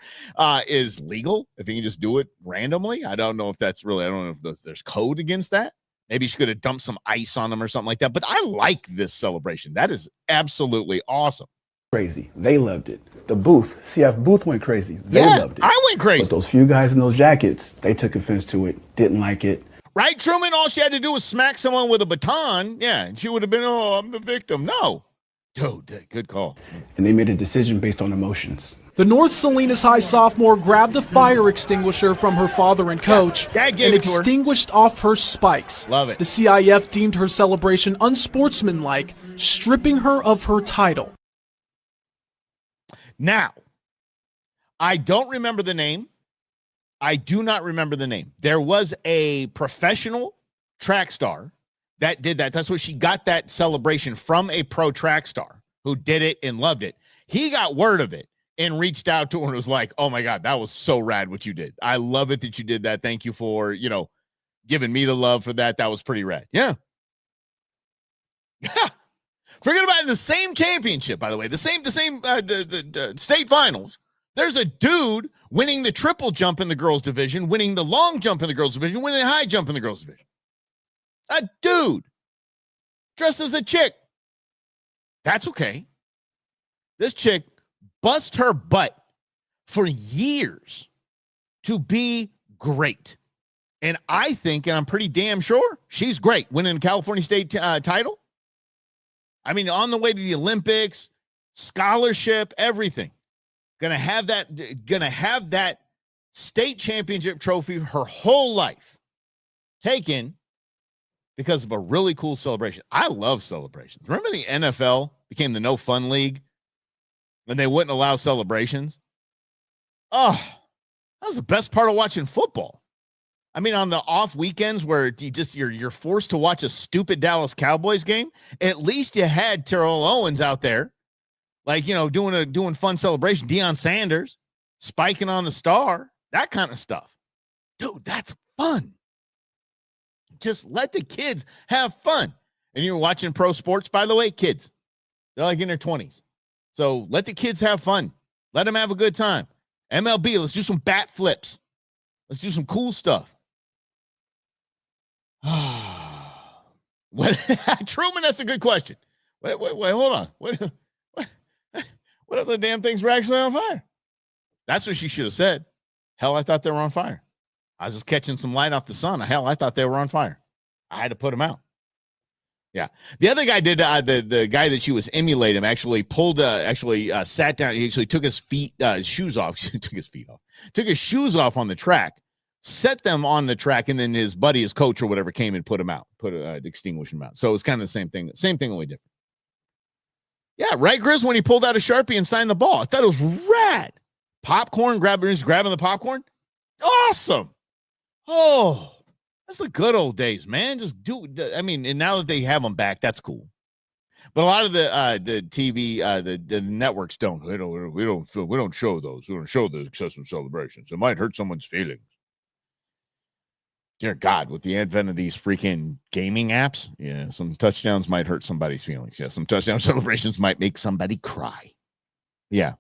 is legal, if you can just do it randomly. I don't know if that's really, I don't know if there's code against that. Maybe she could have dumped some ice on them or something like that. But I like this celebration. That is absolutely awesome.
Crazy. They loved it. The booth, CF booth went crazy. They loved it.
I went crazy.
But those few guys in those jackets, they took offense to it, didn't like it.
Right, Truman? All she had to do was smack someone with a baton. Yeah, and she would have been, oh, I'm the victim. No. Dude, good call.
And they made a decision based on emotions.
The North Salinas High sophomore grabbed a fire extinguisher from her father and coach and extinguished off her spikes.
Love it.
The CIF deemed her celebration unsportsmanlike, stripping her of her title.
Now, I don't remember the name. I do not remember the name. There was a professional track star that did that. That's what she got that celebration from, a pro track star who did it and loved it. He got word of it and reached out to her and was like, oh my God, that was so rad what you did. I love it that you did that. Thank you for, giving me the love for that. That was pretty rad. Yeah. Forget about it, the same championship, by the way, the same state finals. There's a dude winning the triple jump in the girls division, winning the long jump in the girls division, winning the high jump in the girls division. A dude dressed as a chick. That's okay. This chick bust her butt for years to be great. And I think, and I'm pretty damn sure, she's great. Winning the California State title. I mean, on the way to the Olympics, scholarship, everything. Gonna have that state championship trophy her whole life taken because of a really cool celebration. I love celebrations. Remember the NFL became the no fun league when they wouldn't allow celebrations? Oh, that was the best part of watching football. I mean, on the off weekends where you're forced to watch a stupid Dallas Cowboys game, at least you had Terrell Owens out there, like, doing fun celebration. Deion Sanders spiking on the star, that kind of stuff. Dude, that's fun. Just let the kids have fun. And you're watching pro sports, by the way, kids, they're like in their 20s. So let the kids have fun. Let them have a good time. MLB, let's do some bat flips. Let's do some cool stuff. What, Truman, that's a good question. Wait, hold on. What other damn things were actually on fire? That's what she should have said. Hell, I thought they were on fire. I was just catching some light off the sun. Hell, I thought they were on fire. I had to put them out. Yeah. The other guy did, the guy that she was emulating actually sat down. He actually took his shoes off. Took his shoes off on the track, set them on the track, and then his buddy, his coach or whatever, came and put him out, extinguish him out. So it's kind of the same thing, only different. Yeah, right, Grizz, when he pulled out a Sharpie and signed the ball. I thought it was rad. Popcorn, grabbing the popcorn. Awesome. Oh, that's the good old days, man. Just and now that they have them back, that's cool. But a lot of the TV, the networks don't. We don't show those. We don't show the excessive celebrations. It might hurt someone's feelings. Dear God, with the advent of these freaking gaming apps, yeah, some touchdowns might hurt somebody's feelings. Yeah, some touchdown celebrations might make somebody cry. Yeah.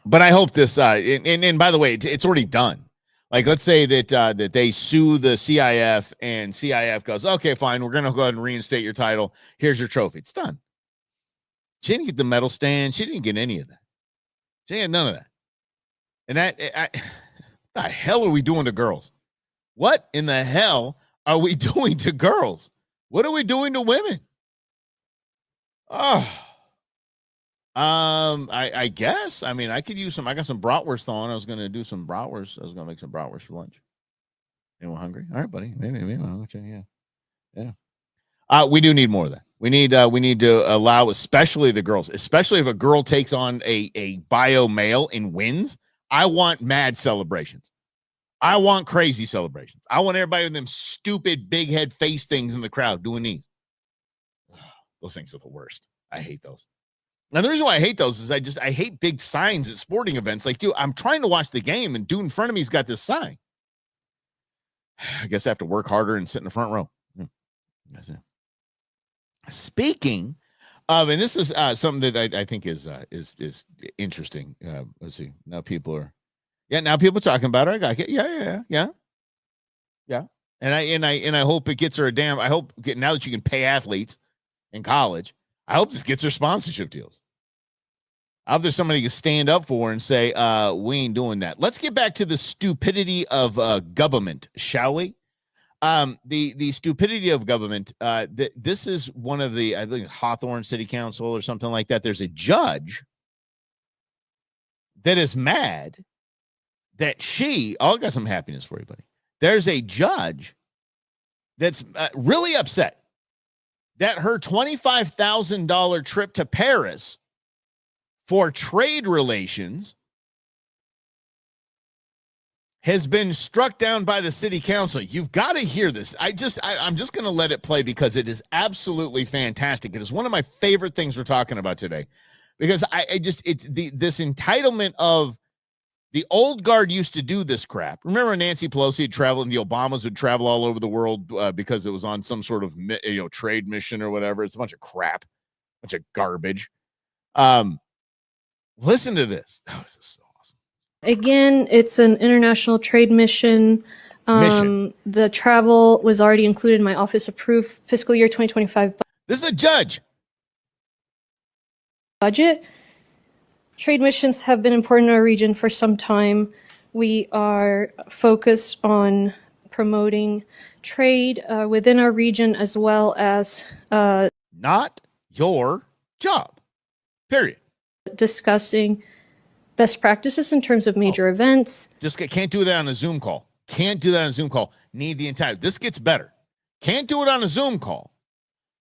But I hope this, and by the way, it's already done. Like, let's say that they sue the CIF, and CIF goes, okay, fine, we're going to go ahead and reinstate your title. Here's your trophy. It's done. She didn't get the medal stand. She didn't get any of that. She didn't get none of that. And what the hell are we doing to girls? What in the hell are we doing to girls? What are we doing to women? Oh, I guess. I mean, I could use I got some bratwurst on. I was going to do some bratwurst. I was going to make some bratwurst for lunch. Anyone hungry? All right, buddy. Maybe. Yeah. We do need more of that. We need to allow, especially the girls, especially if a girl takes on a bio male and wins. I want mad celebrations. I want crazy celebrations. I want everybody with them stupid big head face things in the crowd doing these. Those things are the worst. I hate those. Now, the reason why I hate those is I hate big signs at sporting events. Like, dude, I'm trying to watch the game, and dude in front of me's got this sign. I guess I have to work harder and sit in the front row. That's it. Speaking of, and this is something that I think is interesting. Let's see. Now people are talking about it. I got yeah. And I hope it gets her I hope now that you can pay athletes in college, I hope this gets her sponsorship deals. I hope there's somebody to stand up for and say, we ain't doing that. Let's get back to the stupidity of government, shall we? The stupidity of government. This is one of the, I think, Hawthorne City Council or something like that. There's a judge that is mad that I got some happiness for you, buddy. There's a judge that's really upset that her $25,000 trip to Paris for trade relations has been struck down by the city council. You've got to hear this. I'm just going to let it play because it is absolutely fantastic. It is one of my favorite things we're talking about today, because this entitlement of the old guard used to do this crap. Remember Nancy Pelosi would travel and the Obamas would travel all over the world because it was on some sort of trade mission or whatever. It's a bunch of crap, bunch of garbage. Listen to this. Oh, this is so awesome.
Again, it's an international trade mission. The travel was already included in my office-approved fiscal year 2025
This is a judge.
budget. Trade missions have been important in our region for some time. We are focused on promoting trade within our region, as well as
Not your job. Period.
discussing best practices in terms of major events.
Just can't do that on a Zoom call. Can't do that on a Zoom call. Need the entire. This gets better. Can't do it on a Zoom call,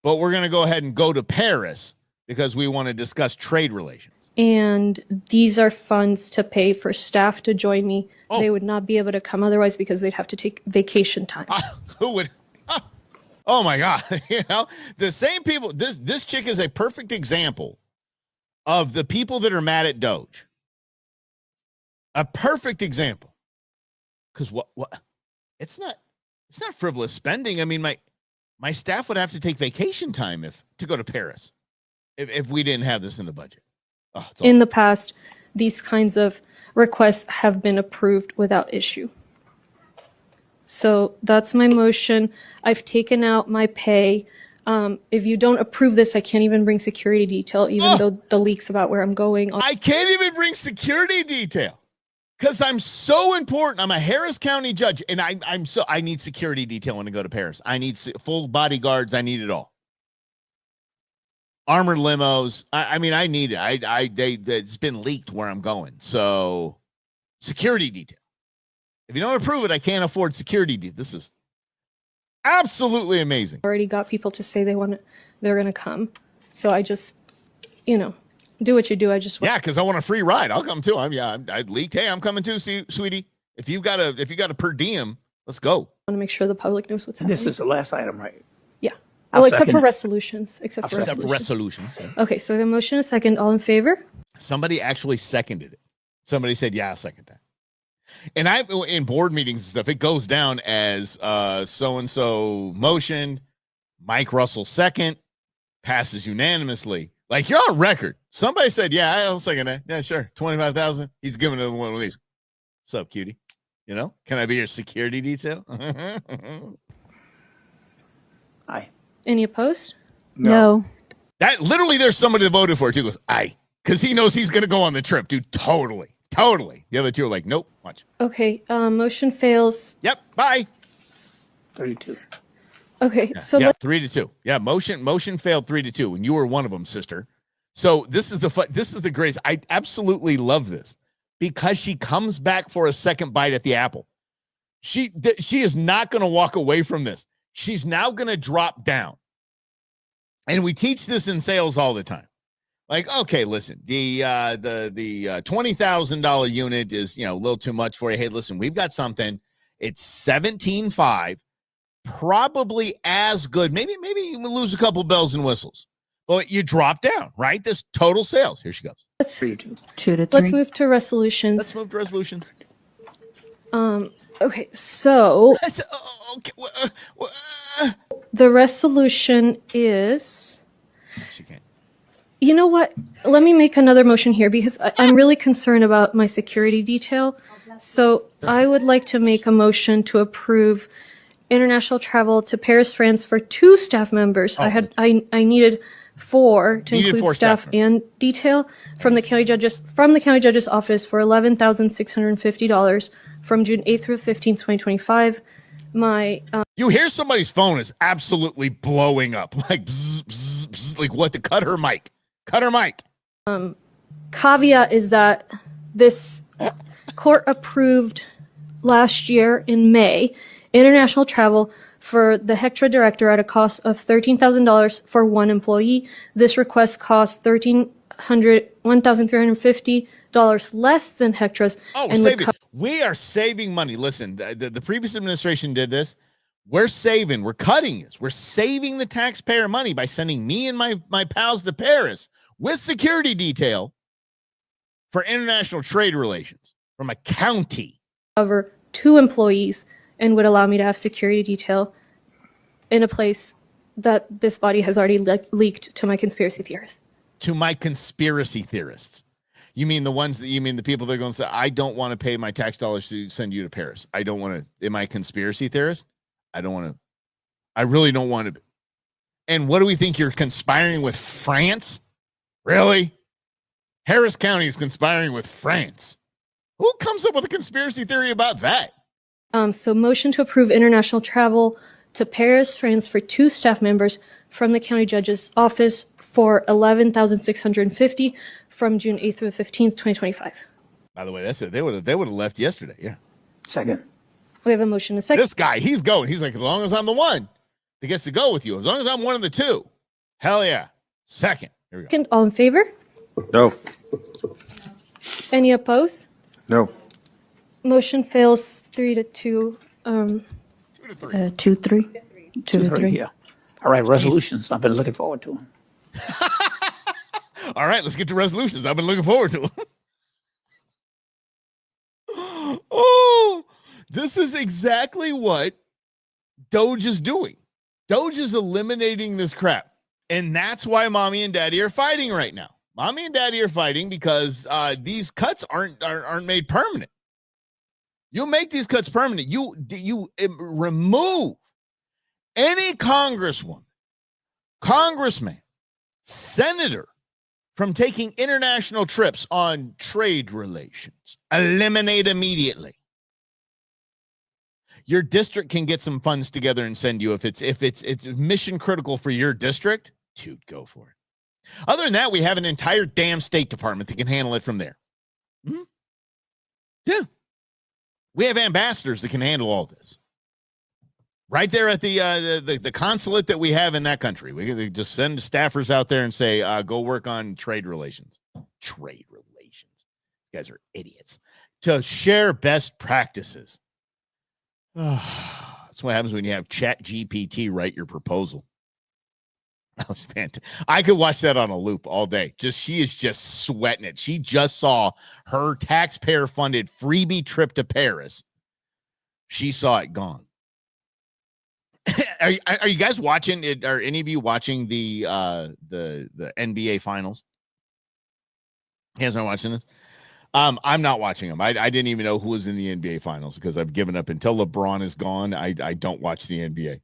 but we're going to go ahead and go to Paris because we want to discuss trade relations.
And these are funds to pay for staff to join me.
Oh.
They would not be able to come otherwise because they'd have to take vacation time.
Who would? Oh my God! The same people. This chick is a perfect example of the people that are mad at Doge. A perfect example. Because what? It's not frivolous spending. I mean, my staff would have to take vacation time to go to Paris if we didn't have this in the budget. Oh,
in the past, these kinds of requests have been approved without issue. So that's my motion. I've taken out my pay. If you don't approve this, I can't even bring security detail, even though the leaks about where I'm going.
I can't even bring security detail because I'm so important. I'm a Harris County judge, and I need security detail when I go to Paris. I need full bodyguards. I need it all. Armored limos. I mean, I need it. It's been leaked where I'm going. So security detail. If you don't approve it, I can't afford security detail. This is absolutely amazing.
Already got people to say they're going to come. So I just, do what you do. I just
yeah, because I want a free ride. I'll come too. I leaked. Hey, I'm coming too, sweetie. If you got a per diem, let's go.
want to make sure the public knows what's happening.
This is the last item, right?
Yeah.
I'll
Except for
second it.
resolutions. Except for resolutions.
Yeah.
Okay, so I have a motion, a second. All in favor?
Somebody actually seconded it. Somebody said, yeah, I'll second that. And in board meetings and stuff, it goes down as so-and-so motion, Mike Russell second, passes unanimously. Like, you're on record. Somebody said, yeah, I'll second that. Yeah, sure. 25,000. He's giving it one of these. What's up, cutie? Can I be your security detail?
Aye.
Any opposed?
No.
That literally, there's somebody that voted for it too. Goes, aye, because he knows he's going to go on the trip, dude. Totally. The other two are like, nope. Watch.
Okay, motion fails.
Yep. Bye.
32.
Okay, so
Yeah, 3-2. Yeah, motion failed 3-2, and you were one of them, sister. So this is the greatest. I absolutely love this because she comes back for a second bite at the apple. She is not going to walk away from this. She's now going to drop down. And we teach this in sales all the time. Like, okay, listen, the $20,000 unit is, a little too much for you. Hey, listen, we've got something. It's $17,500, probably as good. Maybe you lose a couple bells and whistles, but you drop down, right? This total sales. Here she goes.
32.
2 to 3.
let's move to resolutions.
Let's move to resolutions.
Okay, so
Okay.
the resolution is,
She can't.
you know what? Let me make another motion here because I'm really concerned about my security detail. So I would like to make a motion to approve international travel to Paris, France for 2 staff members. I needed 4 to
Needed
include
4
staff
staff
and detail from the county judge's office for $11,650 from June 8th through 15th, 2025. My
You hear somebody's phone is absolutely blowing up, like bzz, bzz, bzz, like what? To cut her mic.
caveat is that this court approved last year in May international travel for the HECTRA director at a cost of $13,000 for 1 employee. This request cost $1,350 less than HECTRA's.
Oh,
and
save
would
it. We are saving money. Listen, the previous administration did this. We're saving. We're cutting this. We're saving the taxpayer money by sending me and my pals to Paris with security detail for international trade relations from a county.
Cover 2 employees and would allow me to have security detail in a place that this body has already leaked to my conspiracy theorists.
To my conspiracy theorists. You mean the people that are going to say, I don't want to pay my tax dollars to send you to Paris. I don't want to. Am I a conspiracy theorist? I don't want to. I really don't want to. And what do we think? You're conspiring with France? Really? Harris County is conspiring with France. Who comes up with a conspiracy theory about that?
So motion to approve international travel to Paris, France for 2 staff members from the county judge's office for $11,650 from June 8th through the 15th, 2025.
By the way, that's it. They would have left yesterday. Yeah.
Second.
We have a motion and a second.
This guy, he's going. He's like, as long as I'm the one that gets to go with you, as long as I'm one of the 2. Hell yeah. Second. Here we go.
All in favor?
No.
Any opposed?
No.
Motion fails 3-2.
2 to 3.
2-3.
2-3, yeah. All right, resolutions. I've been looking forward to them.
All right, let's get to resolutions. I've been looking forward to them. Oh, this is exactly what Doge is doing. Doge is eliminating this crap. And that's why mommy and daddy are fighting right now. Mommy and daddy are fighting because these cuts aren't made permanent. You make these cuts permanent. You remove any congresswoman, congressman, senator from taking international trips on trade relations. Eliminate immediately. Your district can get some funds together and send you if it's mission critical for your district. Dude, go for it. Other than that, we have an entire damn State Department that can handle it from there. Mm-hmm. Yeah. We have ambassadors that can handle all this. Right there at the consulate that we have in that country. We can just send staffers out there and say, go work on trade relations. Trade relations. You guys are idiots. To share best practices. That's what happens when you have ChatGPT write your proposal. That was fantastic. I could watch that on a loop all day. She is just sweating it. She just saw her taxpayer-funded freebie trip to Paris. She saw it gone. Are you guys watching it? Are any of you watching the NBA finals? You guys aren't watching this? I'm not watching them. I didn't even know who was in the NBA finals because I've given up until LeBron is gone. I don't watch the NBA.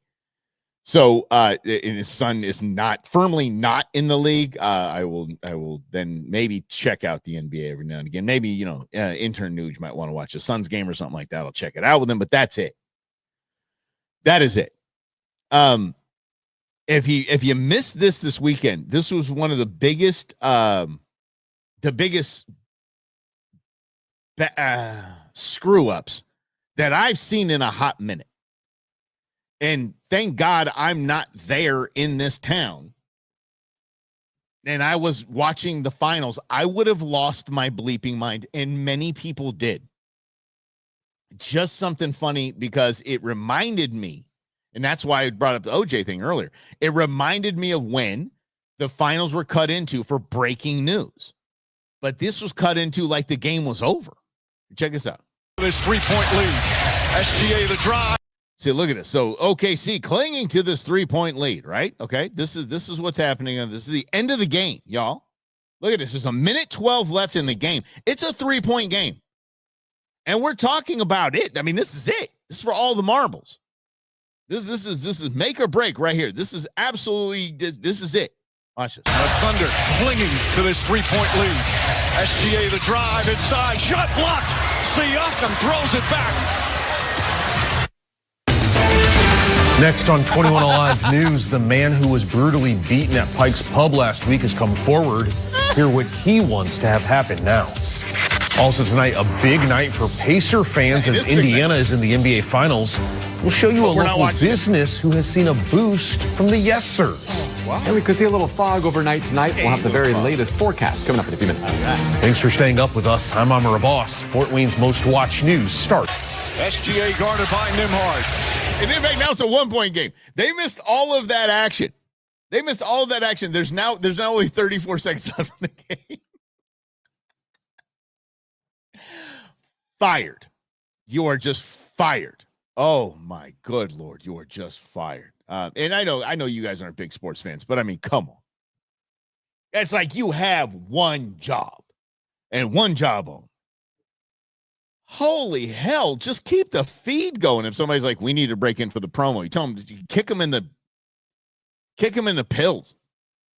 So and his son is firmly not in the league. I will then maybe check out the NBA every now and again. Maybe, intern Nuge might want to watch a Suns game or something like that. I'll check it out with him, but that's it. That is it. If you missed this weekend, this was one of the biggest screw ups that I've seen in a hot minute. And thank God I'm not there in this town. And I was watching the finals. I would have lost my bleeping mind, and many people did. Just something funny because it reminded me, and that's why I brought up the OJ thing earlier. It reminded me of when the finals were cut into for breaking news. But this was cut into like the game was over. Check this out.
This 3-point lead. SGA the drive.
See, look at this. So OKC clinging to this 3-point lead, right? Okay, this is what's happening. This is the end of the game, y'all. Look at this. There's a minute 12 left in the game. It's a 3-point game. And we're talking about it. I mean, this is it. This is for all the marbles. This is make or break right here. This is absolutely, this is it. Watch this.
Thunder clinging to this 3-point lead. SGA the drive inside. Shot blocked. Siakam throws it back.
Next on 21 Alive News, the man who was brutally beaten at Pike's Pub last week has come forward. Hear what he wants to have happen now. Also tonight, a big night for Pacer fans as Indiana is in the NBA Finals. We'll show you a local business who has seen a boost from the Yes Sirs.
And we could see a little fog overnight tonight. We'll have the very latest forecast coming up in a few minutes.
Thanks for staying up with us. I'm Amara Boss. Fort Wayne's most watched news start.
SGA guarded by Nimhard.
And in fact, now it's a 1-point game. They missed all of that action. There's now only 34 seconds left in the game. Fired. You are just fired. Oh my good Lord, you are just fired. And I know you guys aren't big sports fans, but I mean, come on. It's like you have one job and one job only. Holy hell, just keep the feed going. If somebody's like, we need to break in for the promo, you tell them, kick them in the pills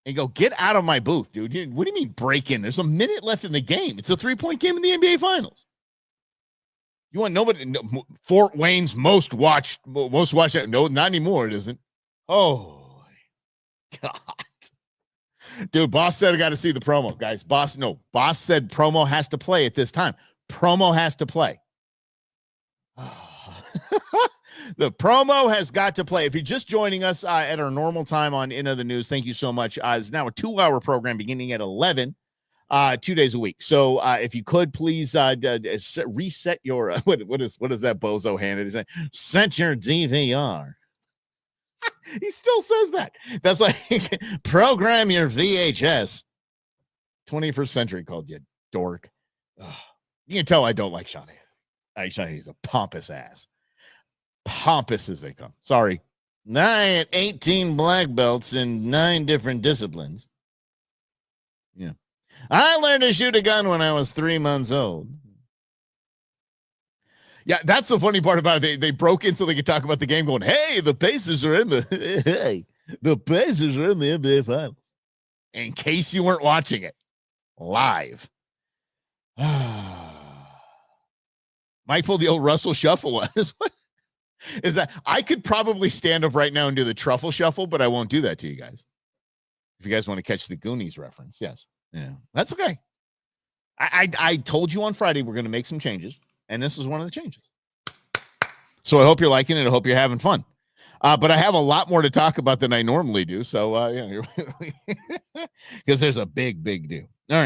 and go, get out of my booth, dude. What do you mean break in? There's a minute left in the game. It's a 3-point game in the NBA Finals. You want nobody? Fort Wayne's most watched. No, not anymore. It isn't. Oh, God. Dude, Boss said I got to see the promo, guys. Boss said promo has to play at this time. Promo has to play. The promo has got to play. If you're just joining us at our normal time on In Other News, thank you so much. It's now a 2-hour program beginning at 11, 2 days a week. So if you could please reset your what is that bozo Hannity saying? Set your DVR. He still says that. That's like program your VHS. 21st century called you dork. Ugh. You can tell I don't like Sean Hannity. He's a pompous ass. Pompous as they come. Sorry. I had 18 black belts in 9 different disciplines. Yeah. I learned to shoot a gun when I was 3 months old. Yeah, that's the funny part about it. They broke in so they could talk about the game going, hey, the Pacers are in the NBA Finals. In case you weren't watching it live. Mike pulled the old Russell Shuffle on this one. Is that I could probably stand up right now and do the truffle shuffle, but I won't do that to you guys. If you guys want to catch the Goonies reference, yes. Yeah, that's okay. I told you on Friday we're going to make some changes, and this is one of the changes. So I hope you're liking it. I hope you're having fun. But I have a lot more to talk about than I normally do. So, yeah, because there's a big deal. All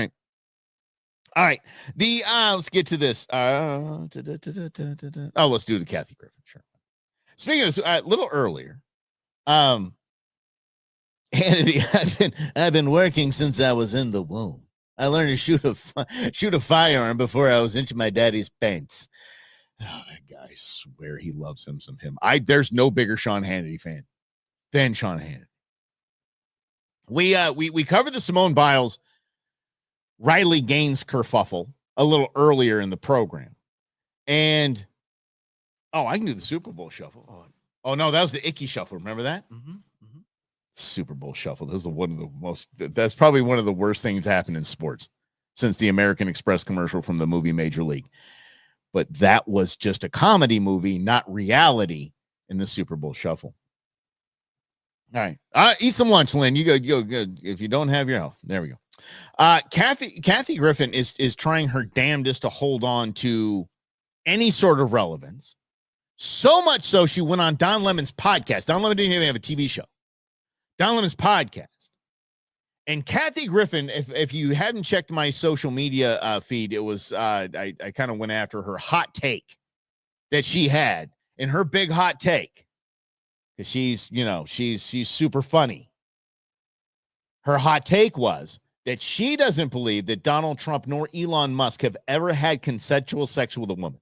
right. Let's get to this. Let's do the Kathy Griffin. Sure. Speaking of this, a little earlier, Hannity, I've been working since I was in the womb. I learned to shoot a firearm before I was into my daddy's pants. Oh, that guy, I swear he loves him some him. There's no bigger Sean Hannity fan than Sean Hannity. We covered the Simone Biles Riley Gaines kerfuffle a little earlier in the program. And I can do the Super Bowl shuffle. Oh no, that was the icky shuffle. Remember that? Mm-hmm. Super Bowl shuffle. That's that's probably one of the worst things to happen in sports since the American Express commercial from the movie Major League. But that was just a comedy movie, not reality in the Super Bowl shuffle. All right. Eat some lunch, Lynn. You go good. If you don't have your health, there we go. Kathy Griffin is trying her damnedest to hold on to any sort of relevance. So much so she went on Don Lemon's podcast. Don Lemon didn't even have a TV show. Don Lemon's podcast. And Kathy Griffin, if you hadn't checked my social media feed, it was I kind of went after her hot take that she had. And her big hot take, because she's super funny. Her hot take was that she doesn't believe that Donald Trump nor Elon Musk have ever had consensual sex with a woman.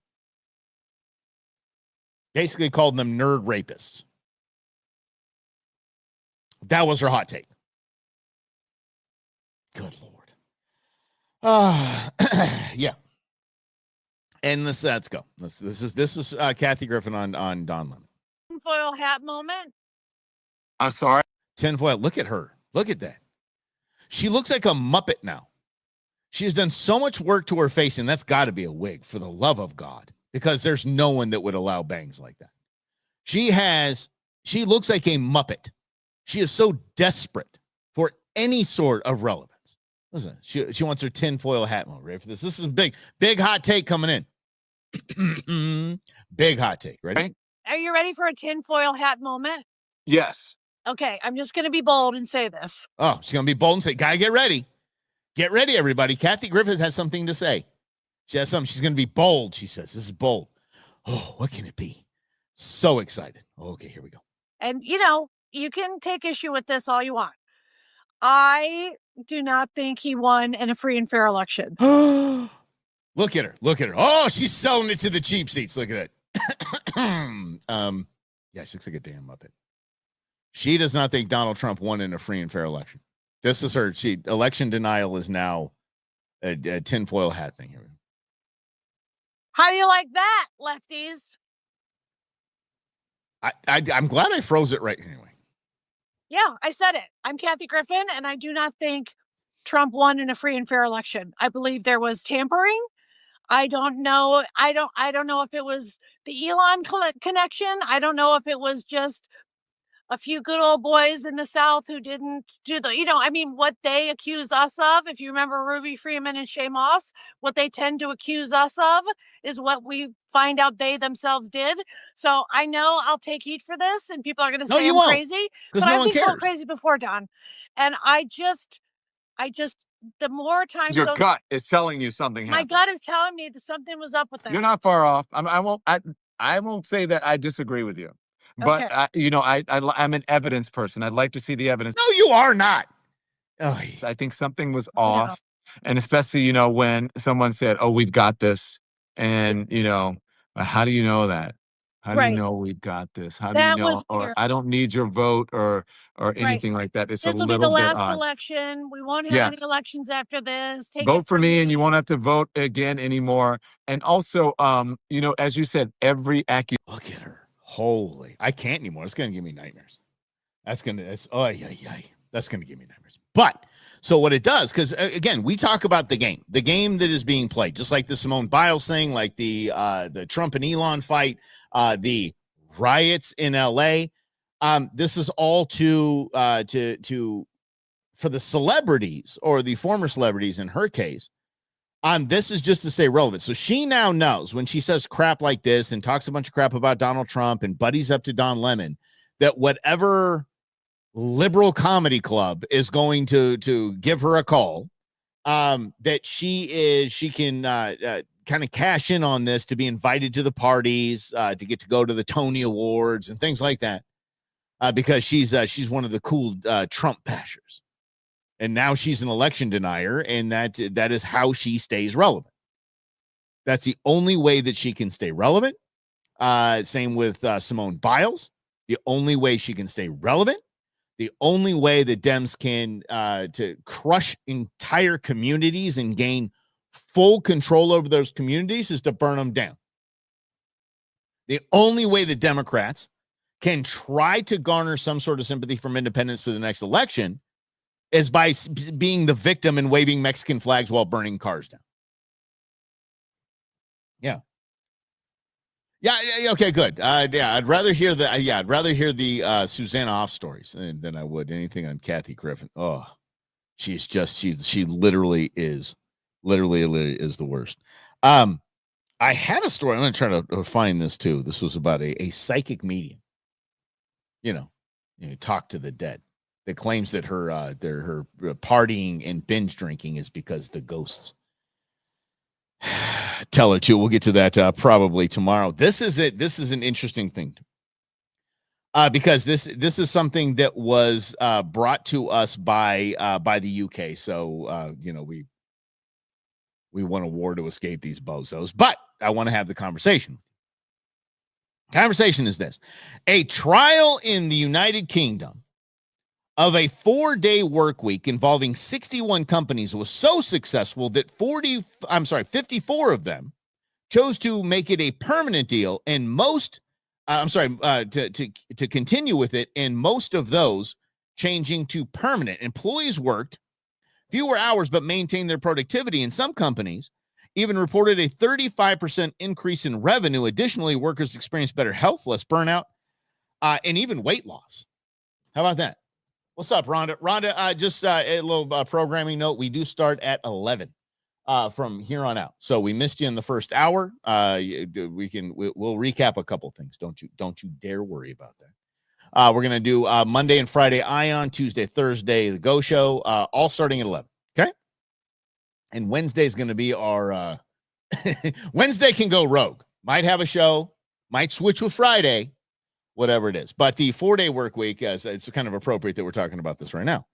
Basically called them nerd rapists. That was her hot take. Good Lord. Yeah. And let's go. This is Kathy Griffin on Don Lemon.
Tinfoil hat moment.
I'm sorry.
Tinfoil. Look at her. Look at that. She looks like a Muppet now. She has done so much work to her face, and that's got to be a wig, for the love of God, because there's no one that would allow bangs like that. She looks like a Muppet. She is so desperate for any sort of relevance. Listen, she wants her tinfoil hat moment. Ready for this? This is a big hot take coming in. Big hot take. Ready?
Are you ready for a tinfoil hat moment?
Yes.
Okay, I'm just going to be bold and say this.
Oh, she's going to be bold and say, "Guy, get ready. Get ready, everybody." Kathy Griffith has something to say. She has something. She's going to be bold, she says. This is bold. Oh, what can it be? So excited. Okay, here we go.
And, you can take issue with this all you want. I do not think he won in a free and fair election.
Look at her. Look at her. Oh, she's selling it to the cheap seats. Look at that. Yeah, she looks like a damn Muppet. She does not think Donald Trump won in a free and fair election. This is her. Election denial is now a tinfoil hat thing here.
How do you like that, lefties?
I'm glad I froze it right anyway.
Yeah, I said it. I'm Kathy Griffin, and I do not think Trump won in a free and fair election. I believe there was tampering. I don't know. I don't know if it was the Elon connection. I don't know if it was just a few good old boys in the South who didn't do what they accuse us of. If you remember Ruby Freeman and Shay Moss, what they tend to accuse us of is what we find out they themselves did. So I know I'll take heat for this, and people are going to say I'm crazy, but I've been called crazy before, Don. And I just, the more times
your gut is telling you something happened.
My gut is telling me that something was up with that.
You're not far off. I won't say that I disagree with you. But,
okay.
I'm an evidence person. I'd like to see the evidence.
No, you are not. Oh,
I think something was off. And especially, when someone said, "Oh, we've got this." And, how do you know that? How do you know we've got this? How do you know? Or I don't need your vote or anything like that. It's
this
a
will
little
be the
bit
last
odd.
election. We won't have any elections after this.
Vote for me and you won't have to vote again anymore. And also, as you said, every accusation.
Look at her. Holy, I can't anymore. It's going to give me nightmares. That's going to give me nightmares. But so what it does, because again, we talk about the game that is being played, just like the Simone Biles thing, like the Trump and Elon fight, the riots in LA. This is all for the celebrities or the former celebrities in her case. This is just to stay relevant. So she now knows when she says crap like this and talks a bunch of crap about Donald Trump and buddies up to Don Lemon, that whatever liberal comedy club is going to give her a call, that she can kind of cash in on this to be invited to the parties, to get to go to the Tony Awards and things like that, because she's one of the cool Trump bashers. And now she's an election denier, and that is how she stays relevant. That's the only way that she can stay relevant. Same with Simone Biles. The only way she can stay relevant, the only way that Dems can to crush entire communities and gain full control over those communities is to burn them down. The only way the Democrats can try to garner some sort of sympathy from independents for the next election is by being the victim and waving Mexican flags while burning cars down. Yeah. Okay, good. I'd rather hear the Susanna Hoff stories than I would anything on Kathy Griffin. Oh, she literally is the worst. I had a story. I'm going to try to find this too. This was about a psychic medium. Talk to the dead, that claims that her partying and binge drinking is because the ghosts tell her to. We'll get to that probably tomorrow. This is an interesting thing, because this is something that was brought to us by the UK. So we want a war to escape these bozos, but I want to have the conversation. Conversation is this: a trial in the United Kingdom of a 4-day work week involving 61 companies was so successful that 54 of them chose to make it a permanent deal, and to continue with it, and most of those changing to permanent. Employees worked fewer hours but maintained their productivity, and some companies even reported a 35% increase in revenue. Additionally, workers experienced better health, less burnout, and even weight loss. How about that? What's up, Rhonda? Rhonda, just a little programming note. We do start at 11 from here on out. So we missed you in the first hour. We'll recap a couple things. Don't you dare worry about that. We're going to do Monday and Friday Ion, Tuesday, Thursday, the Go Show, all starting at 11. Okay. And Wednesday is going to be our Wednesday can go rogue. Might have a show, might switch with Friday, whatever it is. But the 4-day work week, it's kind of appropriate that we're talking about this right now.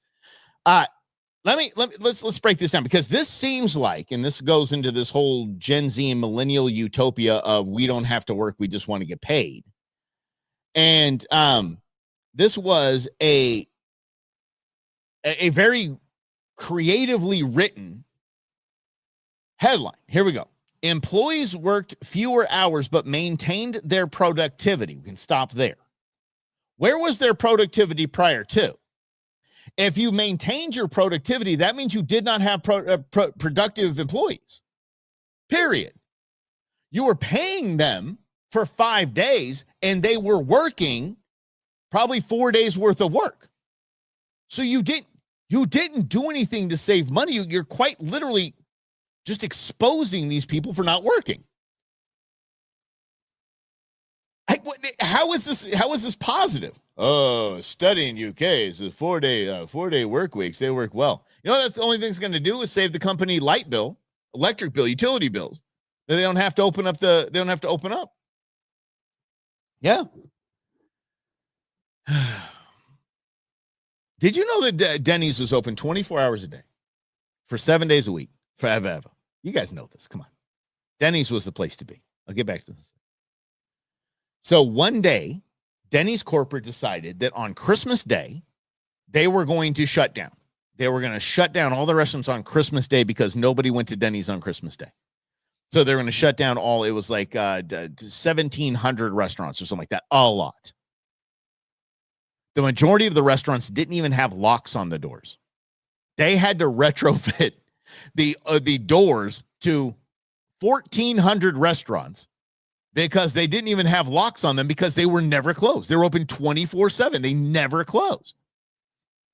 Let's break this down, because this seems like, and this goes into this whole Gen Z and millennial utopia of we don't have to work, we just want to get paid. And this was a very creatively written headline. Here we go. Employees worked fewer hours but maintained their productivity. We can stop there. Where was their productivity prior to? If you maintained your productivity, that means you did not have productive employees. Period. You were paying them for 5 days and they were working probably 4 days worth of work. So you didn't do anything to save money. You're quite literally just exposing these people for not working. How is this positive? Oh, study in UK is a 4-day work weeks. They work well. You know, that's the only thing it's going to do is save the company light bill, electric bill, utility bills. They don't have to open up. Yeah. Did you know that Denny's was open 24 hours a day for 7 days a week forever? You guys know this. Come on. Denny's was the place to be. I'll get back to this. So one day, Denny's corporate decided that on Christmas Day, they were going to shut down. They were going to shut down all the restaurants on Christmas Day because nobody went to Denny's on Christmas Day. So they're going to shut down all, it was like 1,700 restaurants or something like that. A lot. The majority of the restaurants didn't even have locks on the doors. They had to retrofit the doors to 1,400 restaurants because they didn't even have locks on them because they were never closed. They were open 24/7. They never closed.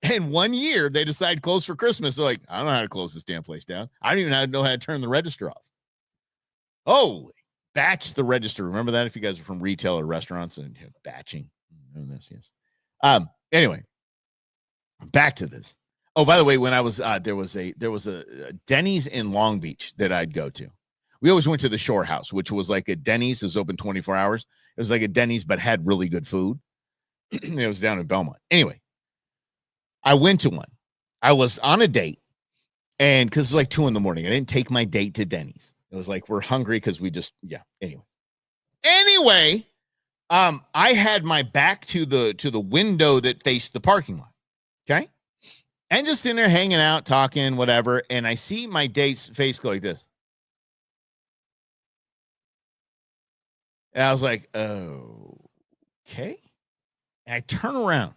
And 1 year, they decided to close for Christmas. They're like, I don't know how to close this damn place down. I don't even know how to turn the register off. Holy, batch the register. Remember that if you guys are from retail or restaurants and batching. This, yes. Anyway, back to this. Oh, by the way, when I was there was a Denny's in Long Beach that I'd go to. We always went to the Shore House, which was like a Denny's. It was open 24 hours. It was like a Denny's, but had really good food. It was down in Belmont. Anyway, I went to one. I was on a date, and because it was like 2 a.m, I didn't take my date to Denny's. It was like, we're hungry because we just, yeah. Anyway, I had my back to the window that faced the parking lot. Okay. And just sitting there hanging out, talking, whatever. And I see my date's face go like this. And I was like, oh, okay. And I turn around.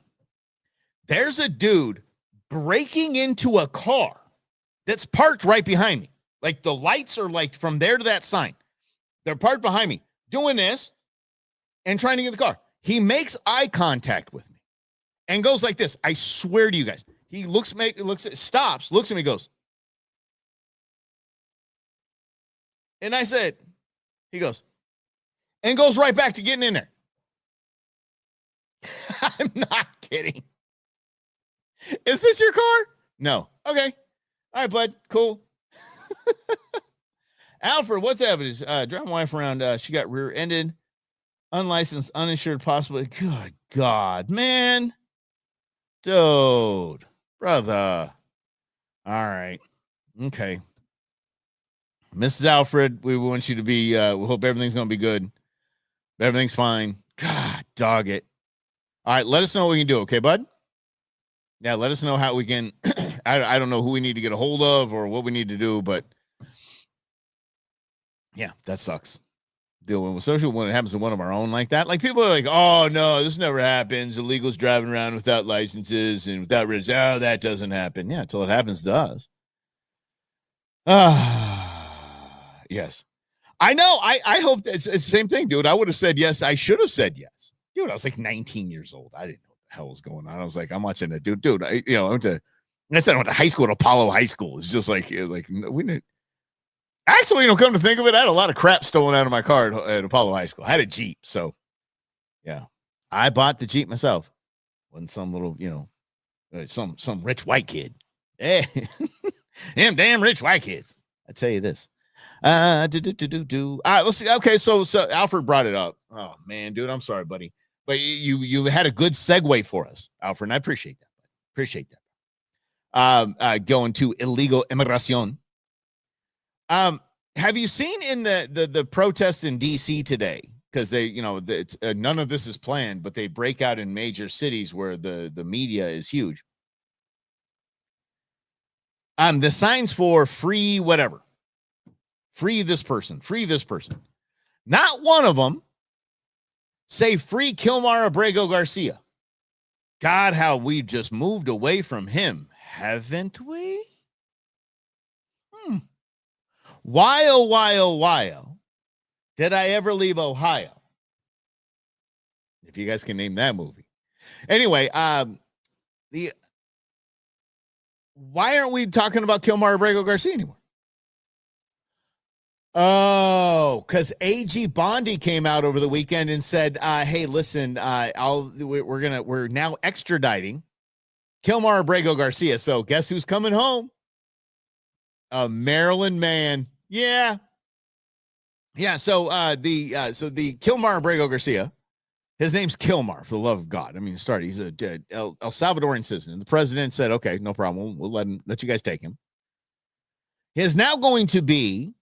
There's a dude breaking into a car that's parked right behind me. Like the lights are like from there to that sign. They're parked behind me, doing this and trying to get the car. He makes eye contact with me and goes like this. I swear to you guys. He stops, looks at me, goes. And I said, he goes, and goes right back to getting in there. I'm not kidding. Is this your car? No. Okay. All right, bud. Cool. Alfred, what's happening? Driving my wife around. She got rear-ended, unlicensed, uninsured, possibly. Good God, man. Dude. Brother. All right. Okay. Mrs. Alfred, we want you to be, we hope everything's going to be good. Everything's fine. God, dog it. All right, let us know what we can do, okay, bud? Yeah, let us know how we can. I don't know who we need to get a hold of or what we need to do, but yeah, that sucks. Dealing with social when it happens to one of our own like that. Like people are like, oh no, this never happens. Illegals driving around without licenses and without registration. Oh, that doesn't happen. Yeah, until it happens to us. Yes. I know. I hope it's the same thing, dude. I would have said yes. I should have said yes. Dude, I was like 19 years old. I didn't know what the hell was going on. I was like, I'm watching it. Dude, I went to high school at Apollo High School. It's just like we didn't. Actually, come to think of it, I had a lot of crap stolen out of my car at Apollo High School. I had a Jeep, so yeah. I bought the Jeep myself. Wasn't some little, some rich white kid. Hey, them damn rich white kids. I tell you this. Let's see. Okay, so Alfred brought it up. Oh man, dude, I'm sorry, buddy, but you had a good segue for us, Alfred, and I appreciate that. Appreciate that. Going to illegal immigration. Have you seen in the protest in DC today? Because they, none of this is planned, but they break out in major cities where the media is huge. The signs for free whatever. Free this person. Free this person. Not one of them say free Kilmar Abrego Garcia. God, how we've just moved away from him, haven't we? Why, oh, did I ever leave Ohio? If you guys can name that movie. Anyway, why aren't we talking about Kilmar Abrego Garcia anymore? Oh, because A.G. Bondi came out over the weekend and said, hey, listen, we're now extraditing Kilmar Abrego Garcia. So guess who's coming home? A Maryland man. Yeah. So the Kilmar Abrego Garcia, his name's Kilmar, for the love of God. I mean, he's a El Salvadorian citizen. The president said, okay, no problem. We'll let you guys take him. He is now going to be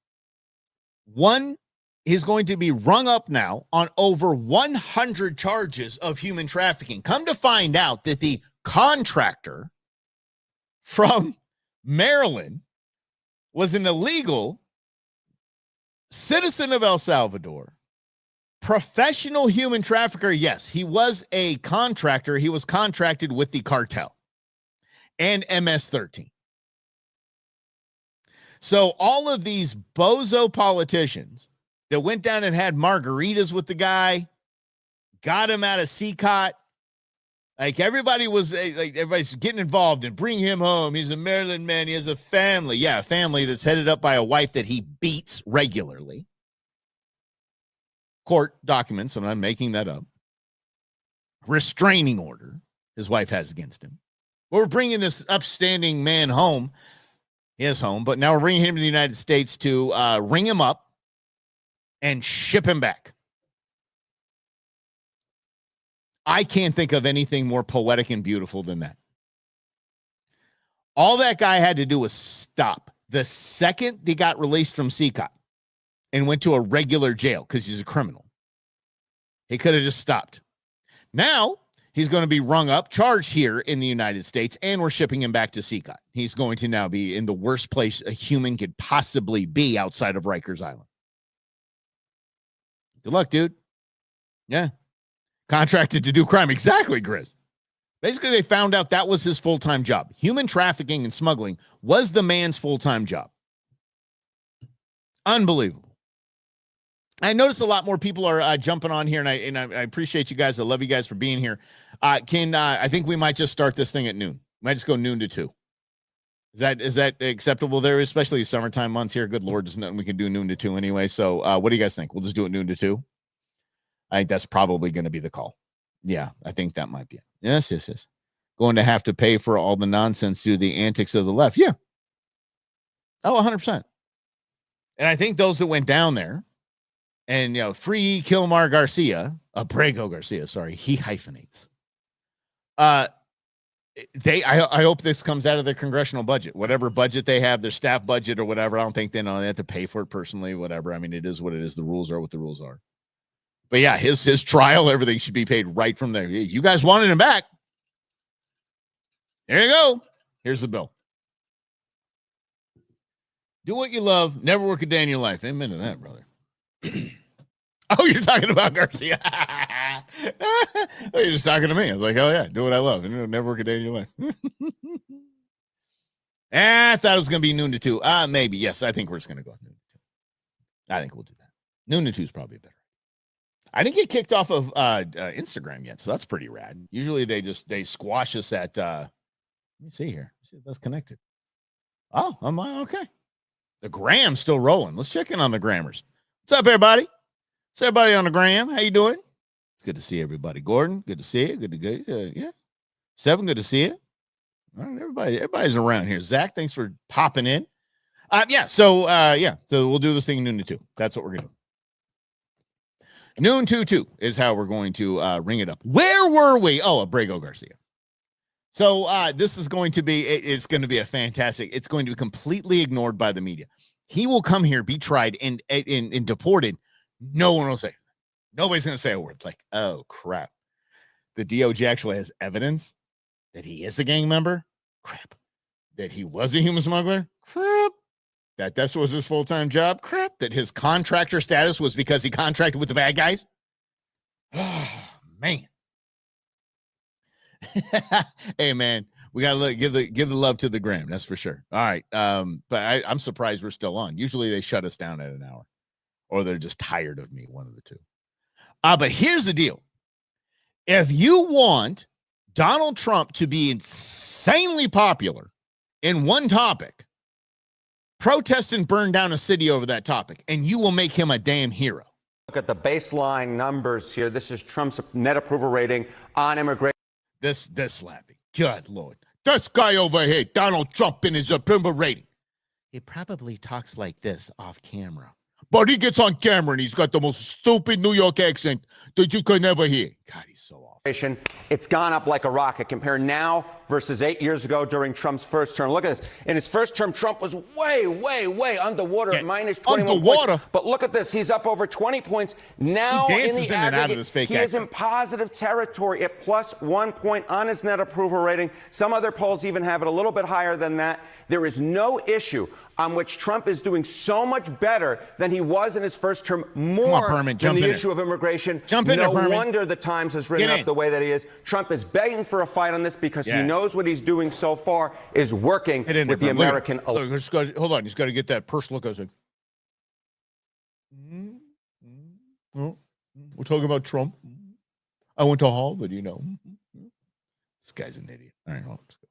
he's going to be rung up now on over 100 charges of human trafficking. Come to find out that the contractor from Maryland was an illegal citizen of El Salvador, professional human trafficker. Yes, he was a contractor. He was contracted with the cartel and MS-13. So all of these bozo politicians that went down and had margaritas with the guy, got him out of CCOT, like everybody's getting involved and bring him home. He's a Maryland man. He has a family. Yeah, a family that's headed up by a wife that he beats regularly. Court documents, and I'm making that up. Restraining order his wife has against him. We're bringing this upstanding man home. His home, but now we're bringing him to the United States to ring him up and ship him back. I can't think of anything more poetic and beautiful than that. All that guy had to do was stop. The second they got released from CCOT and went to a regular jail because he's a criminal, he could have just stopped. Now he's going to be rung up, charged here in the United States, and we're shipping him back to CCOT. He's going to now be in the worst place a human could possibly be outside of Rikers Island. Good luck, dude. Yeah. Contracted to do crime. Exactly, Grizz. Basically, they found out that was his full-time job. Human trafficking and smuggling was the man's full-time job. Unbelievable. I noticed a lot more people are jumping on here, and I appreciate you guys. I love you guys for being here. I think we might just start this thing at noon. Might just go noon to 2. Is that acceptable there, especially summertime months here? Good Lord, there's nothing we can do noon to 2 anyway. So what do you guys think? We'll just do it noon to 2. I think that's probably going to be the call. Yeah, I think that might be it. Yes. Going to have to pay for all the nonsense through the antics of the left. Yeah. Oh, 100%. And I think those that went down there and, free Kilmar Abrego Garcia, sorry, he hyphenates. I hope this comes out of the congressional budget, whatever budget they have, their staff budget or whatever. I don't think they have to pay for it personally, whatever. I mean, it is what it is. The rules are what the rules are. But yeah, his trial, everything should be paid right from there. You guys wanted him back. There you go. Here's the bill. Do what you love. Never work a day in your life. Amen to that, brother. Oh, you're talking about Garcia. Oh, you're just talking to me. I was like, oh, yeah, do what I love. Never work a day in your life. I thought it was going to be noon to 2. Maybe. Yes, I think we're just going to go noon to 2. I think we'll do that. Noon to 2 is probably better. I didn't get kicked off of Instagram yet, so that's pretty rad. Usually they squash us at, let me see here. See if that's connected. Oh, I'm okay. The Gram's still rolling. Let's check in on the Grammers. What's up, everybody? What's everybody on the Gram? How you doing? It's good to see everybody. Gordon, good to see you. Good to go. Yeah. Seven, good to see you. All right, everybody's around here. Zach, thanks for popping in. So we'll do this thing noon to 2. That's what we're gonna do. Noon to 2 is how we're going to ring it up. Where were we? Oh, Abrego Garcia. So this is going to be, it's going to be it's going to be completely ignored by the media. He will come here, be tried, and deported. No one will say. Nobody's going to say a word. Like, oh, crap. The DOJ actually has evidence that he is a gang member? Crap. That he was a human smuggler? Crap. That this was his full-time job? Crap. That his contractor status was because he contracted with the bad guys? Oh, man. Hey, man, we got to give the love to the gram. That's for sure. All right. But I'm surprised we're still on. Usually they shut us down at an hour, or they're just tired of me, one of the two. But here's the deal. If you want Donald Trump to be insanely popular in one topic, protest and burn down a city over that topic, and you will make him a damn hero.
Look at the baseline numbers here. This is Trump's net approval rating on immigration.
This slappy. Good Lord. This guy over here, Donald Trump, in his approval rating. He probably talks like this off camera. But he gets on camera and he's got the most stupid New York accent that you could never hear. God, he's so awful.
It's gone up like a rocket. Compare now versus 8 years ago during Trump's first term. Look at this. In his first term, Trump was way, way, way underwater at minus 21 points. But look at this. He's up over 20 points. Now in the aggregate, he is in positive territory at plus 1 point on his net approval rating. Some other polls even have it a little bit higher than that. There is no issue on which Trump is doing so much better than he was in his first term, more than the issue of immigration. No wonder the Times has written up the way that he is. Trump is begging for a fight on this because he knows what he's doing so far is working with the American elite.
Hold on, he's got to get that purse look. I was like, we're talking about Trump. I went to Harvard, you know. This guy's an idiot. All right, hold on. Let's go.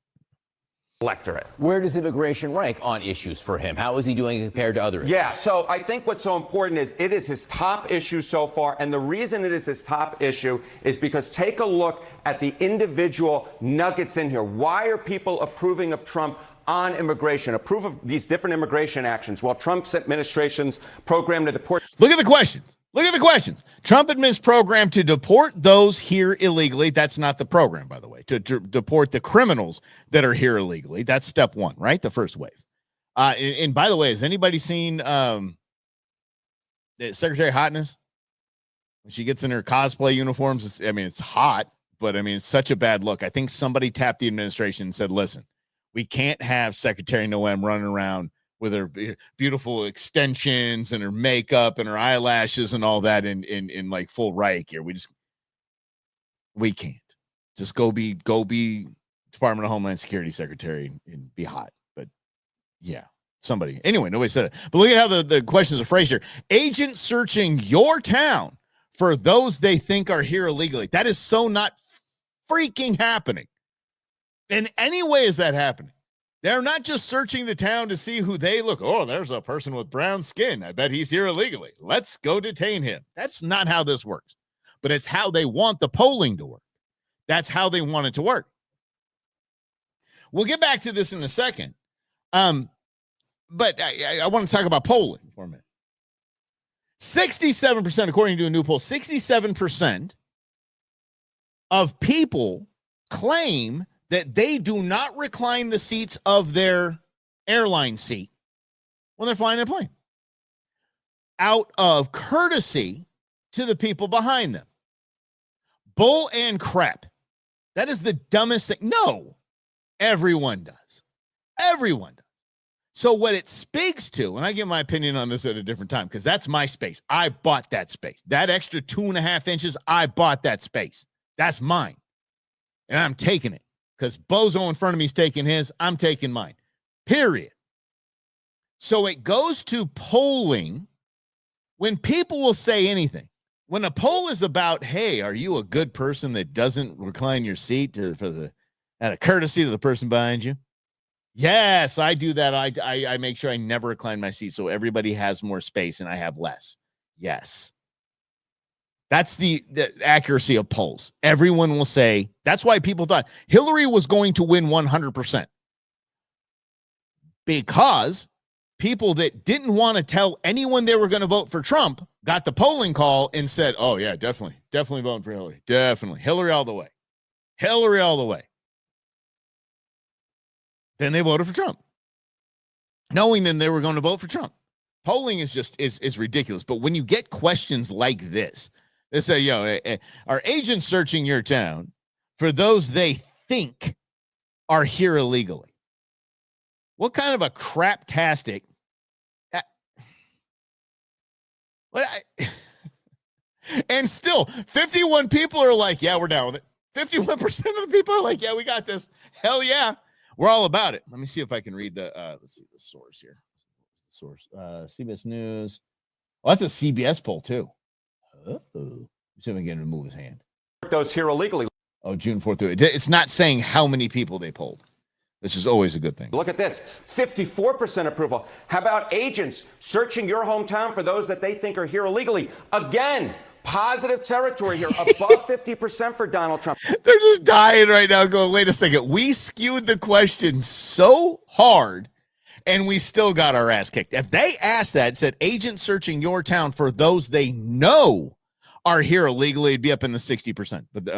Electorate. Where does immigration rank on issues for him? How is he doing compared to others?
Yeah, so I think what's so important is it is his top issue so far. And the reason it is his top issue is because take a look at the individual nuggets in here. Why are people approving of Trump on immigration, approve of these different immigration actions while Trump's administration's program to deport?
Look at the questions. Look at the questions. Trump admins program to deport those here illegally. That's not the program, by the way, to deport the criminals that are here illegally. That's step one, right? The first wave. And by the way, has anybody seen Secretary Hotness? When she gets in her cosplay uniforms, it's hot, but it's such a bad look. I think somebody tapped the administration and said, listen, we can't have Secretary Noem running around with her beautiful extensions and her makeup and her eyelashes and all that in like full riot gear. We can't. Just go be Department of Homeland Security Secretary and be hot. But yeah, somebody. Anyway, nobody said it. But look at how the questions are phrased here. Agents searching your town for those they think are here illegally. That is so not freaking happening. In any way is that happening? They're not just searching the town to see who they look. Oh, there's a person with brown skin. I bet he's here illegally. Let's go detain him. That's not how this works. But it's how they want the polling to work. That's how they want it to work. We'll get back to this in a second. But I want to talk about polling for a minute. 67%, according to a new poll, 67% of people claim that they do not recline the seats of their airline seat when they're flying a plane out of courtesy to the people behind them. Bull and crap. That is the dumbest thing. No, everyone does. Everyone does. So what it speaks to, and I give my opinion on this at a different time because that's my space. I bought that space. That extra 2.5 inches, I bought that space. That's mine. And I'm taking it. Because Bozo in front of me is taking his, I'm taking mine. Period. So it goes to polling when people will say anything. When a poll is about, hey, are you a good person that doesn't recline your seat out of courtesy to the person behind you? Yes, I do that. I make sure I never recline my seat so everybody has more space and I have less. Yes. That's the accuracy of polls. Everyone will say, that's why people thought Hillary was going to win 100%. Because people that didn't want to tell anyone they were going to vote for Trump got the polling call and said, oh, yeah, definitely voting for Hillary. Definitely. Hillary all the way. Hillary all the way. Then they voted for Trump, knowing then they were going to vote for Trump. Polling is just is ridiculous. But when you get questions like this, they say, are agents searching your town for those they think are here illegally? What kind of a craptastic? And still, 51 people are like, yeah, we're down with it. 51% of the people are like, yeah, we got this. Hell yeah, we're all about it. Let me see if I can read let's see the source here. CBS News. Well, that's a CBS poll too. See if I can move his hand.
Those here illegally.
Oh, June 4th. It's not saying how many people they polled, which is always a good thing.
Look at this, 54% approval. How about agents searching your hometown for those that they think are here illegally? Again, positive territory here, above 50% for Donald Trump.
They're just dying right now going, wait a second. We skewed the question so hard, and we still got our ass kicked. If they asked that, said agents searching your town for those they know are here illegally, it'd be up in the 60%. But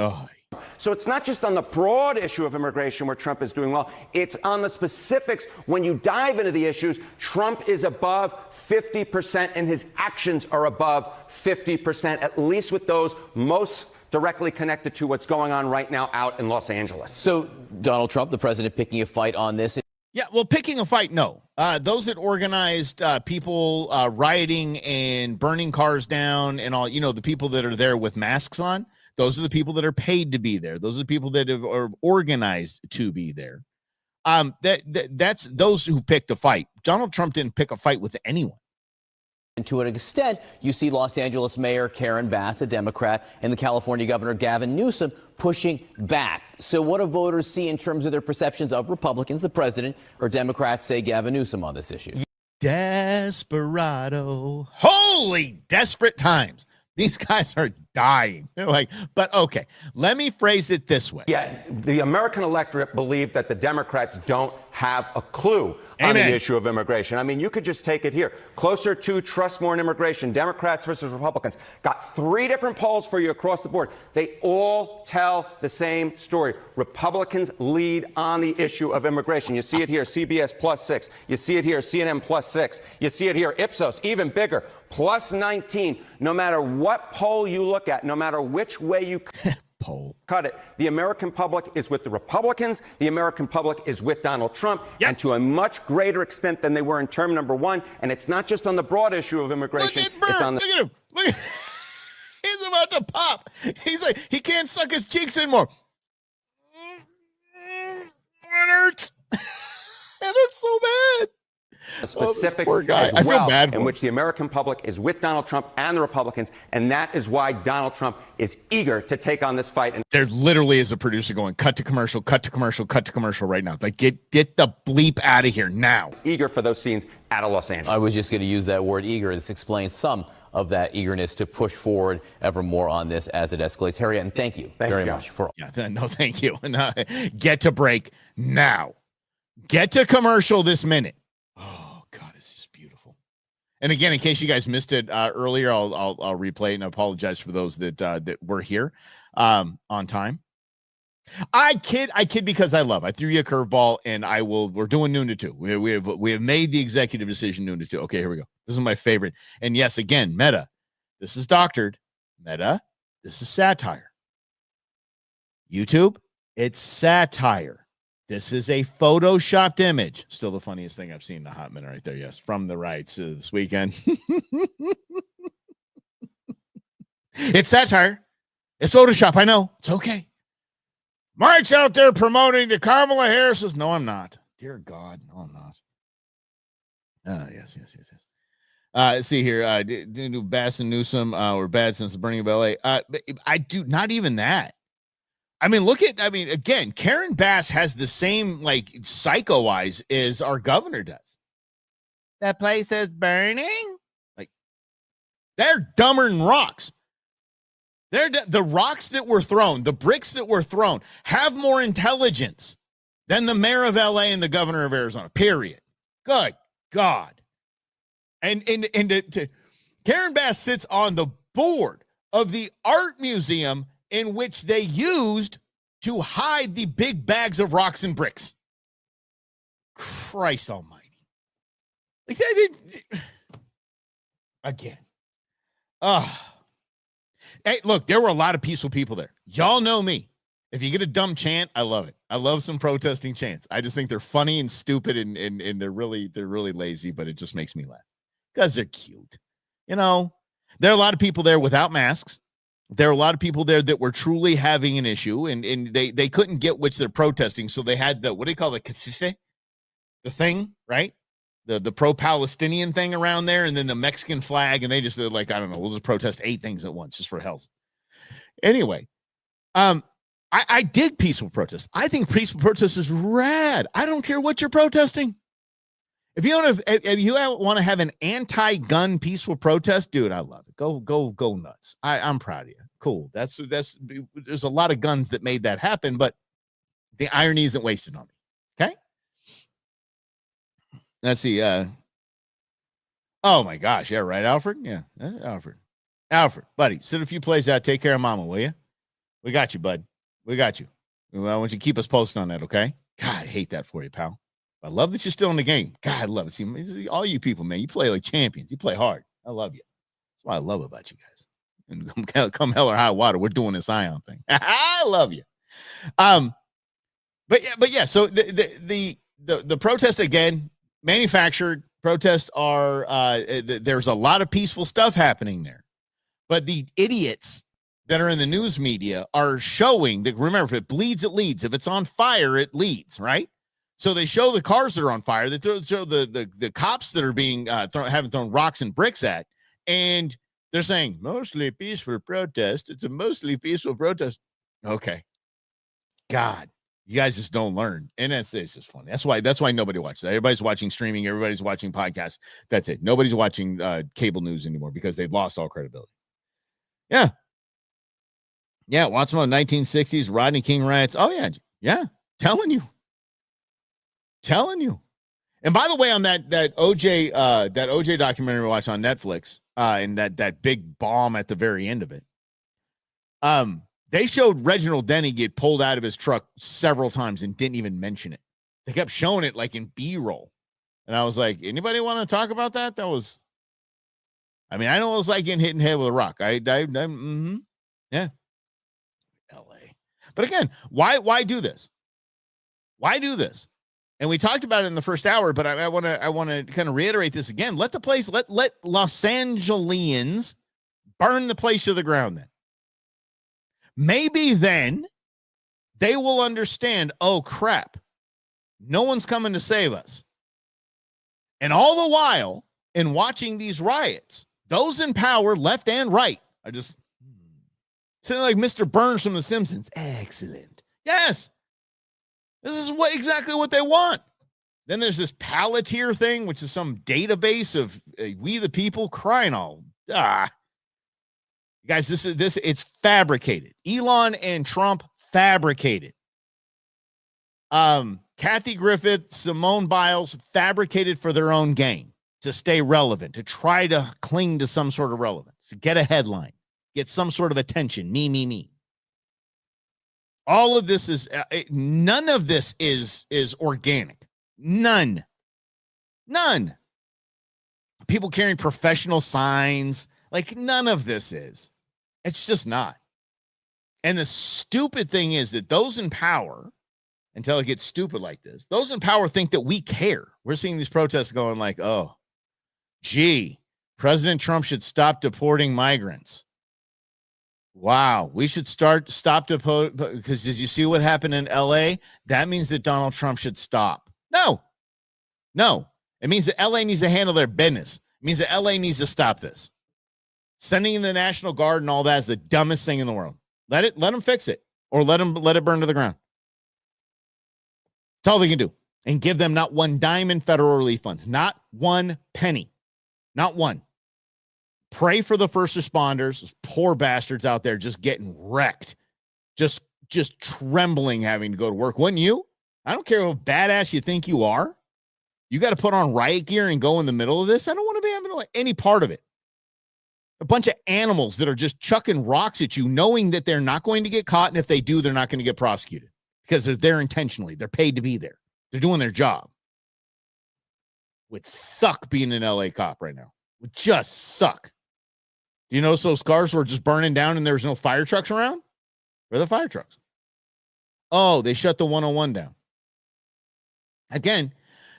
So it's not just on the broad issue of immigration where Trump is doing well. It's on the specifics. When you dive into the issues, Trump is above 50% and his actions are above 50%, at least with those most directly connected to what's going on right now out in Los Angeles.
So Donald Trump, the president, picking a fight on this.
Yeah, well, picking a fight, no. Those that organized people rioting and burning cars down and all, the people that are there with masks on, those are the people that are paid to be there. Those are the people that are organized to be there. That's those who picked a fight. Donald Trump didn't pick a fight with anyone.
And to an extent, you see Los Angeles Mayor Karen Bass, a Democrat, and the California Governor Gavin Newsom pushing back. So what do voters see in terms of their perceptions of Republicans, the president, or Democrats, say Gavin Newsom on this issue?
Desperado. Holy desperate times. These guys are dying. They're like, but okay, let me phrase it this way.
Yeah, the American electorate believe that the Democrats don't have a clue on the issue of immigration. I mean, you could just take it here. Closer to trust more in immigration, Democrats versus Republicans. Got 3 different polls for you across the board. They all tell the same story. Republicans lead on the issue of immigration. You see it here, CBS +6. You see it here, CNN +6. You see it here, Ipsos, even bigger, +19. No matter what poll you look at, no matter which way you cut it, the American public is with the Republicans. The American public is with Donald Trump, and to a much greater extent than they were in term number 1. And it's not just on the broad issue of immigration. It's on the.
Look at him. Look at he's about to pop. He's like, he can't suck his cheeks anymore. It hurts. It hurts so bad.
The specifics
poor guy.
as
I feel
well,
bad for
in
him.
which the American public is with Donald Trump and the Republicans, and that is why Donald Trump is eager to take on this fight. And
there literally is a producer going, cut to commercial, cut to commercial, cut to commercial right now. Like, get the bleep out of here now.
Eager for those scenes out of Los Angeles.
I was just going to use that word eager. This explains some of that eagerness to push forward ever more on this as it escalates. Harriet, and thank you very much for all.
Yeah, no, thank you. No, get to break now. Get to commercial this minute. Oh God, it's just beautiful. And again, in case you guys missed it earlier, I'll replay it and apologize for those that were here on time. I kid because I threw you a curveball, and we're doing noon to 2. We have made the executive decision noon to 2. Okay, here we go. This is my favorite. And yes, again, Meta. This is doctored. Meta. This is satire. YouTube. It's satire. This is a photoshopped image. Still the funniest thing I've seen in a hot minute right there. Yes, from the rights this weekend. It's satire. It's Photoshop. I know. It's okay. Mike's out there promoting the Kamala Harris. Says, no, I'm not. Dear God, no, I'm not. Yes. Let's see here. Do Bass and Newsom were bad since the burning of LA. I do not even that. Again, Karen Bass has the same psycho eyes as our governor does. That place is burning. Like, they're dumber than rocks. The rocks that were thrown, the bricks that were thrown, have more intelligence than the mayor of LA and the governor of Arizona, period. Good God. And Karen Bass sits on the board of the art museum in which they used to hide the big bags of rocks and bricks. Christ almighty. Like again. Hey, look, there were a lot of peaceful people there. Y'all know me. If you get a dumb chant, I love it. I love some protesting chants. I just think they're funny and stupid and they're really lazy, but it just makes me laugh because they're cute. You know, there are a lot of people there without masks. There are a lot of people there that were truly having an issue and they couldn't get which they're protesting. So they had the, what do you call it? The thing, right? The pro-Palestinian thing around there, and then the Mexican flag, and they're like, I don't know, we'll just protest 8 things at once just for hell's. Anyway, I dig peaceful protest. I think peaceful protest is rad. I don't care what you're protesting. If you want to have an anti-gun peaceful protest, dude, I love it. Go nuts. I'm proud of you. Cool. That's there's a lot of guns that made that happen, but the irony isn't wasted on me. Okay. Let's see. Oh my gosh. Yeah, right, Alfred? Yeah, Alfred, buddy, sit a few plays out. Take care of mama, will you? We got you, bud. We got you. I want you to keep us posted on that, okay? God, I hate that for you, pal. I love that you're still in the game. God, I love it. See, all you people, man, you play like champions. You play hard. I love you. That's what I love about you guys. And come hell or high water, we're doing this ion thing. I love you. But yeah. So the protest again. Manufactured protests are there's a lot of peaceful stuff happening there, but the idiots that are in the news media are showing that, remember, if it bleeds, it leads. If it's on fire, it leads, right? So they show the cars that are on fire. They show the cops that are being having thrown rocks and bricks at, and they're saying mostly peaceful protest. It's a mostly peaceful protest. Okay, God. You guys just don't learn. And it's just funny. That's why nobody watches that. Everybody's watching streaming. Everybody's watching podcasts. That's it. Nobody's watching cable news anymore because they've lost all credibility. Yeah. Yeah. Watch about 1960s Rodney King riots. Oh, yeah. Yeah. Telling you. And by the way, on that OJ documentary we watched on Netflix, and that big bomb at the very end of it, they showed Reginald Denny get pulled out of his truck several times and didn't even mention it. They kept showing it like in B-roll. And I was like, anybody want to talk about that? I know it was like getting hit in the head with a rock. Yeah. LA. But again, why do this? Why do this? And we talked about it in the first hour, but I want to kind of reiterate this again. Let Los Angeles burn the place to the ground then. Maybe then they will understand, oh, crap, no one's coming to save us. And all the while, in watching these riots, those in power, left and right, are just sitting like Mr. Burns from The Simpsons. Excellent. Yes. This is exactly what they want. Then there's this Palantir thing, which is some database of we the people crying all. Guys, it's fabricated. Elon and Trump fabricated. Kathy Griffith, Simone Biles fabricated for their own gain to stay relevant, to try to cling to some sort of relevance, to get a headline, get some sort of attention. Me. All of this is none of this is organic. None. People carrying professional signs. Like, none of this is. It's just not. And the stupid thing is that those in power, until it gets stupid like this, those in power think that we care. We're seeing these protests going like, oh, gee, President Trump should stop deporting migrants. Wow, we should stop deporting, because did you see what happened in LA? That means that Donald Trump should stop. No. It means that LA needs to handle their business. It means that LA needs to stop this. Sending in the National Guard and all that is the dumbest thing in the world. Let them fix it, or let it burn to the ground. That's all they can do. And give them not one dime in federal relief funds, not one penny, not one. Pray for the first responders, those poor bastards out there just getting wrecked, just trembling having to go to work. Wouldn't you? I don't care how badass you think you are. You got to put on riot gear and go in the middle of this. I don't want to be having any part of it. A bunch of animals that are just chucking rocks at you, knowing that they're not going to get caught. And if they do, they're not going to get prosecuted because they're there intentionally. They're paid to be there. They're doing their job. Would suck being an LA cop right now. Would just suck. Do you notice those cars were just burning down and there's no fire trucks around? Where are the fire trucks? Oh, they shut the 101 down. Again,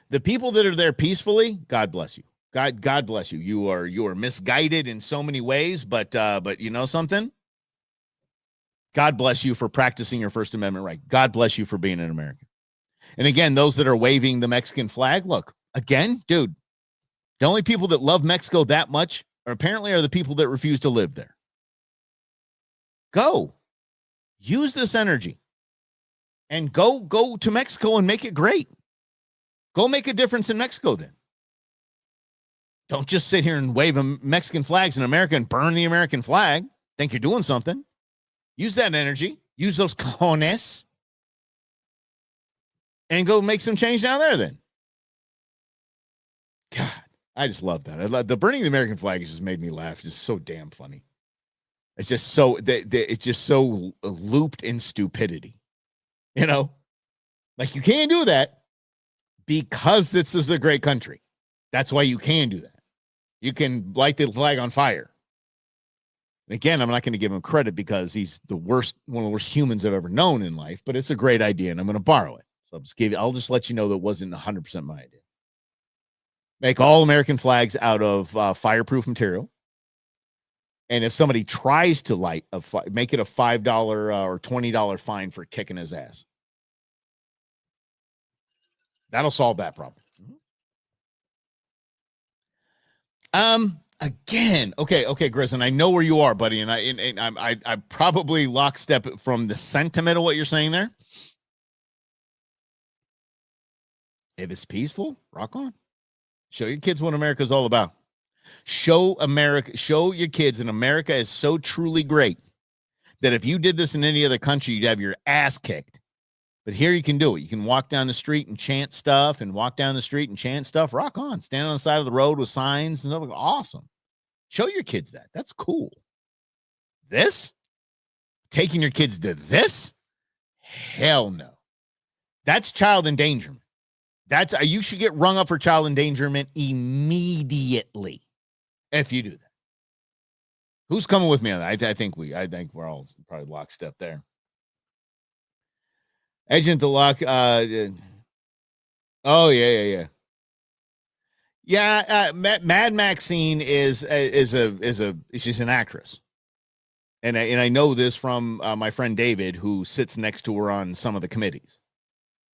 the people that are there peacefully, God bless you. God bless you. You are misguided in so many ways, but you know something? God bless you for practicing your First Amendment right. God bless you for being an American. And again, those that are waving the Mexican flag, look, again, dude, the only people that love Mexico that much apparently are the people that refuse to live there. Go. Use this energy. And go to Mexico and make it great. Go make a difference in Mexico then. Don't just sit here and wave Mexican flags in America and burn the American flag. Think you're doing something. Use that energy. Use those cojones. And go make some change down there then. God, I just love that. I love the burning the American flag has just made me laugh. It's just so damn funny. It's just so it's just so looped in stupidity. You know? Like you can't do that because this is a great country. That's why you can do that. You can light the flag on fire. And again, I'm not going to give him credit because he's one of the worst humans I've ever known in life, but it's a great idea and I'm going to borrow it. So I'll just let you know that wasn't 100% my idea. Make all American flags out of fireproof material. And if somebody tries to light make it a $5 or $20 fine for kicking his ass. That'll solve that problem. Again, okay, Grizz, and I know where you are, buddy, and I probably lockstep from the sentiment of what you're saying there. If it's peaceful, rock on. Show your kids what America's all about. Show your kids that America is so truly great that if you did this in any other country, you'd have your ass kicked. But here you can do it. You can walk down the street and chant stuff and walk down the street and chant stuff. Rock on. Stand on the side of the road with signs and stuff. Awesome. Show your kids that. That's cool. This? Taking your kids to this? Hell no. That's child endangerment. You should get rung up for child endangerment immediately if you do that. Who's coming with me on that? I think we're all probably lockstep there. Agent DeLocke. Oh yeah. Yeah, Mad Maxine is she's an actress, and I know this from my friend David, who sits next to her on some of the committees.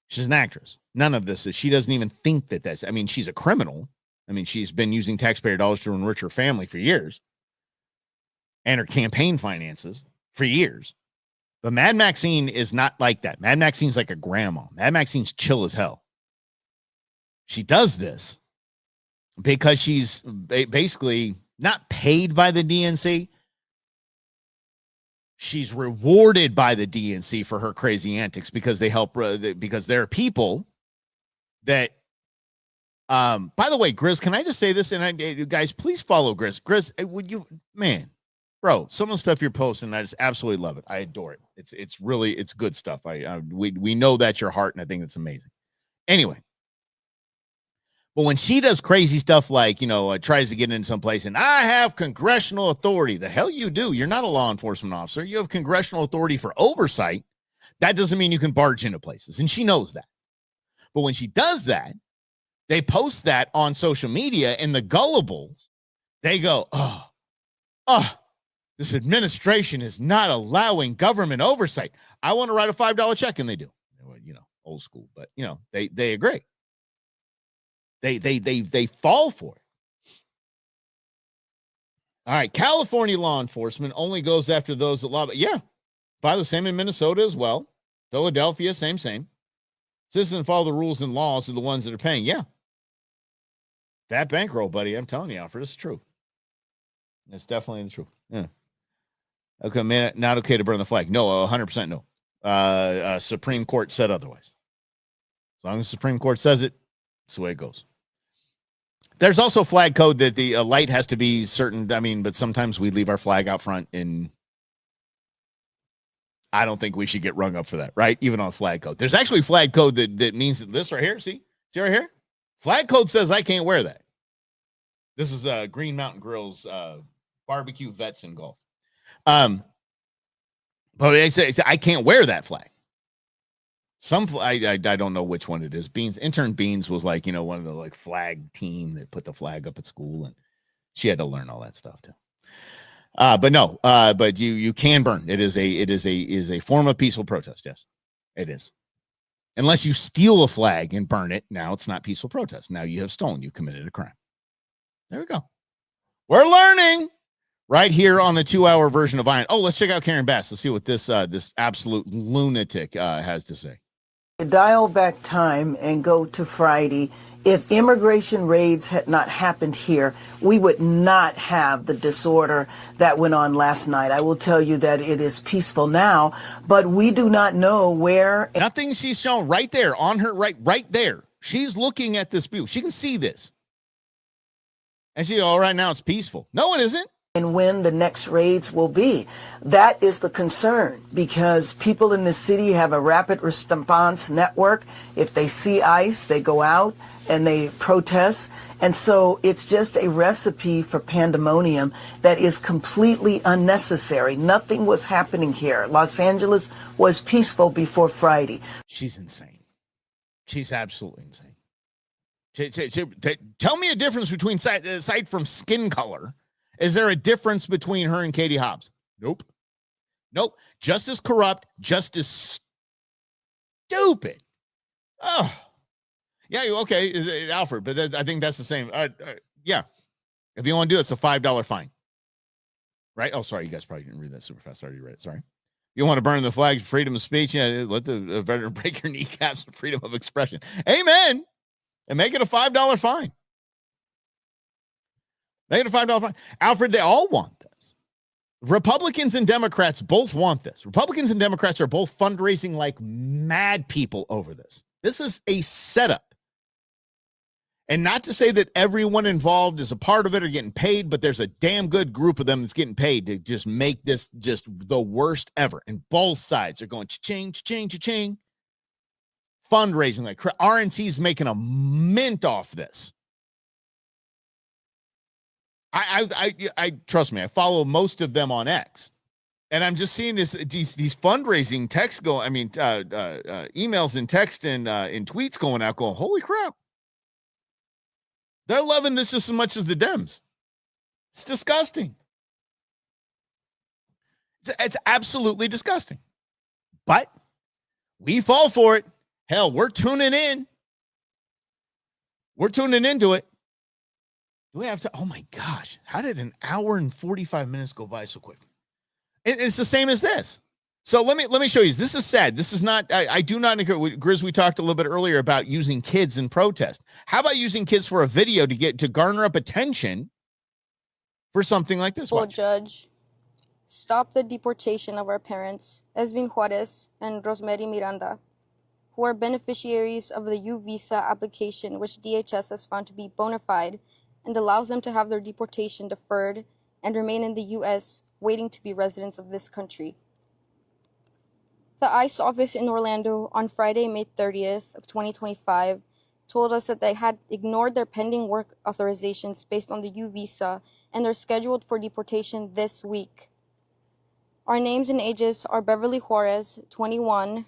She's an actress. None of this is. She doesn't even think that that's. I mean, she's a criminal. I mean, she's been using taxpayer dollars to enrich her family for years, and her campaign finances for years. But Mad Maxine is not like that. Mad Maxine's like a grandma. Mad Maxine's chill as hell. She does this because she's basically not paid by the DNC. She's rewarded by the DNC for her crazy antics because they help, because there are people that, by the way, Grizz, can I just say this? And guys, please follow Grizz. Grizz, would you, man, bro, some of the stuff you're posting, I just absolutely love it. I adore it. It's really good stuff. We know that's your heart, and I think it's amazing. Anyway, but when she does crazy stuff like, tries to get in someplace and I have congressional authority, the hell you do. You're not a law enforcement officer. You have congressional authority for oversight. That doesn't mean you can barge into places, and she knows that. But when she does that, they post that on social media, and the gullibles, they go, oh. This administration is not allowing government oversight. I want to write a $5 check, and they do. Old school, but they agree. They fall for it. All right, California law enforcement only goes after those that love it. Yeah, by the same in Minnesota as well. Philadelphia, same. Citizens follow the rules and laws are the ones that are paying. Yeah, that bankroll, buddy. I'm telling you, Alfred, it's true. It's definitely the truth. Yeah. Okay, man, not okay to burn the flag. No, 100% no. Supreme Court said otherwise. As long as the Supreme Court says it, that's the way it goes. There's also flag code that the light has to be certain. I mean, but sometimes we leave our flag out front, and I don't think we should get rung up for that, right? Even on flag code. There's actually flag code that means this right here. See right here? Flag code says I can't wear that. This is Green Mountain Grill's barbecue vets and golf. But I say I can't wear that flag. I don't know which one it is. Intern Beans was like, one of the like flag team that put the flag up at school, and she had to learn all that stuff too. But no, but you can burn. It is a form of peaceful protest. Yes, it is. Unless you steal a flag and burn it, now it's not peaceful protest. Now you have stolen. You committed a crime. There we go. We're learning right here on the 2-hour version of Iron. Oh, let's check out Karen Bass. Let's see what this absolute lunatic has to say.
Dial back time and go to Friday. If immigration raids had not happened here, we would not have the disorder that went on last night. I will tell you that it is peaceful now, but we do not know where.
Nothing she's shown right there on her right there. She's looking at this view. She can see this. And she, right now it's peaceful. No, it isn't.
And when the next raids will be. That is the concern, because people in the city have a rapid response network. If they see ICE, they go out and they protest. And so it's just a recipe for pandemonium that is completely unnecessary. Nothing was happening here. Los Angeles was peaceful before Friday.
She's insane. She's absolutely insane. Tell me a difference between, aside from skin color, is there a difference between her and Katie Hobbs? Nope. Just as corrupt, just as stupid. Oh, yeah. Okay, Alfred, but I think that's the same. Yeah. If you want to do it, it's a $5 fine. Right? Oh, sorry. You guys probably didn't read that super fast. I already read it. Sorry. You want to burn the flag, freedom of speech? Yeah, let the veteran break your kneecaps for freedom of expression. Amen. And make it a $5 fine. Make it a $5 fine. Alfred, they all want this. Republicans and Democrats both want this. Republicans and Democrats are both fundraising like mad people over this. This is a setup. And not to say that everyone involved is a part of it or getting paid, but there's a damn good group of them that's getting paid to just make this just the worst ever. And both sides are going cha-ching, cha-ching, cha-ching. Fundraising like RNC's making a mint off this. I trust me, I follow most of them on X, and I'm just seeing these fundraising texts go. I mean, emails and text and in tweets going out, going, holy crap! They're loving this just as much as the Dems. It's disgusting. It's absolutely disgusting. But we fall for it. Hell, we're tuning in. We're tuning into it. Do we have to? Oh my gosh. How did an hour and 45 minutes go by so quick? It's the same as this. So let me show you. This is sad. This is not, I do not agree. Grizz, we talked a little bit earlier about using kids in protest. How about using kids for a video to garner up attention for something like this? Watch.
Judge, stop the deportation of our parents, Esvin Juarez and Rosemary Miranda, who are beneficiaries of the U visa application, which DHS has found to be bona fide and allows them to have their deportation deferred and remain in the U.S. waiting to be residents of this country. The ICE office in Orlando on Friday, May 30th of 2025, told us that they had ignored their pending work authorizations based on the U visa and are scheduled for deportation this week. Our names and ages are Beverly Juarez, 21.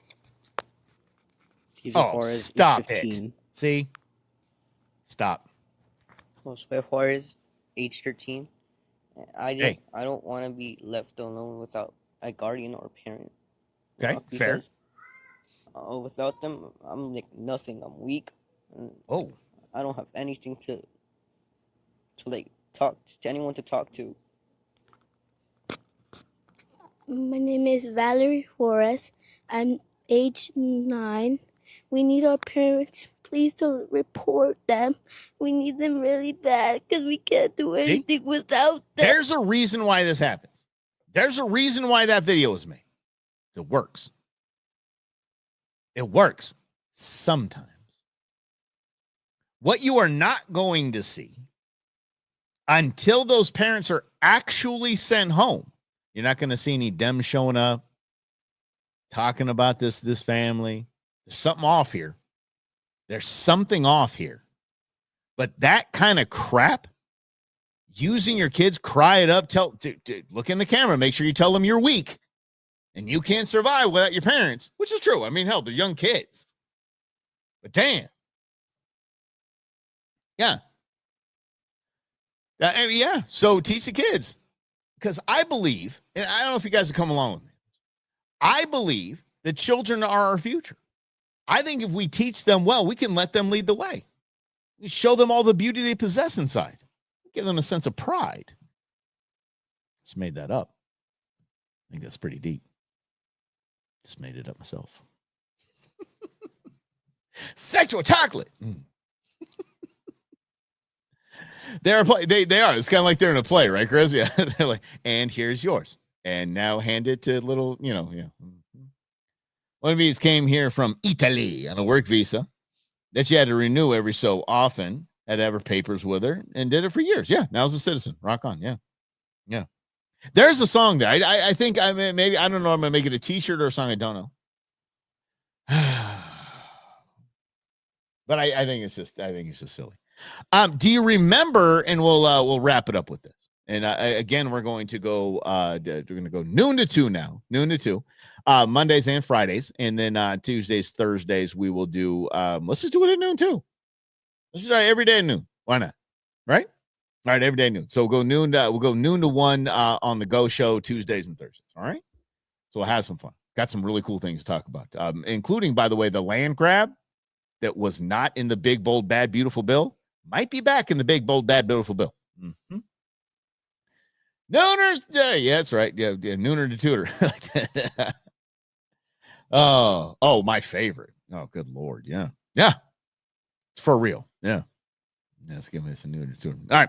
Juarez,
stop
15.
it. See? Stop.
Josue Juarez, age 13. I don't want to be left alone without a guardian or parent.
Okay, fair.
Without them, I'm like nothing. I'm weak.
Oh.
I don't have anything to like talk to anyone to talk to.
My name is Valerie Juarez. I'm age 9. We need our parents, please don't report them. We need them really bad because we can't do anything without them.
There's a reason why this happens. There's a reason why that video was made. It works. It works sometimes. What you are not going to see until those parents are actually sent home, you're not going to see any Dems showing up, talking about this family. There's something off here. There's something off here. But that kind of crap, using your kids, cry it up, look in the camera, make sure you tell them you're weak and you can't survive without your parents, which is true. I mean, hell, they're young kids. But damn. Yeah. Yeah. So teach the kids. Because I believe, and I don't know if you guys have come along with me, I believe that children are our future. I think if we teach them well, we can let them lead the way. We show them all the beauty they possess inside. Give them a sense of pride. Just made that up. I think that's pretty deep. Just made it up myself. Sexual chocolate. They are. It's kind of like they're in a play, right, Chris? Yeah. They're like, and here's yours. And now hand it to little, yeah. One of these came here from Italy on a work visa that she had to renew every so often, had to have her papers with her, and did it for years. Yeah, now as a citizen. Rock on. Yeah. Yeah. There's a song there. I think maybe, I don't know, I'm going to make it a t-shirt or a song. I don't know. But I think it's just silly. Do you remember, and we'll wrap it up with this. And again, we're going to go noon to 2 now, Mondays and Fridays. And then Tuesdays, Thursdays, we will do, let's just do it at noon too. Let's try every day at noon. Why not? Right? All right. Every day at noon. So we'll go noon to 1 on the Go Show Tuesdays and Thursdays. All right. So we'll have some fun. Got some really cool things to talk about, including, by the way, the land grab that was not in the big, bold, bad, beautiful bill might be back in the big, bold, bad, beautiful bill. Mm-hmm. Nooner's Day. Yeah, that's right. Yeah, Nooner to Tutor. Oh, my favorite. Oh, good Lord. Yeah. Yeah. It's for real. Yeah. Let's give me some Nooner to Tutor. All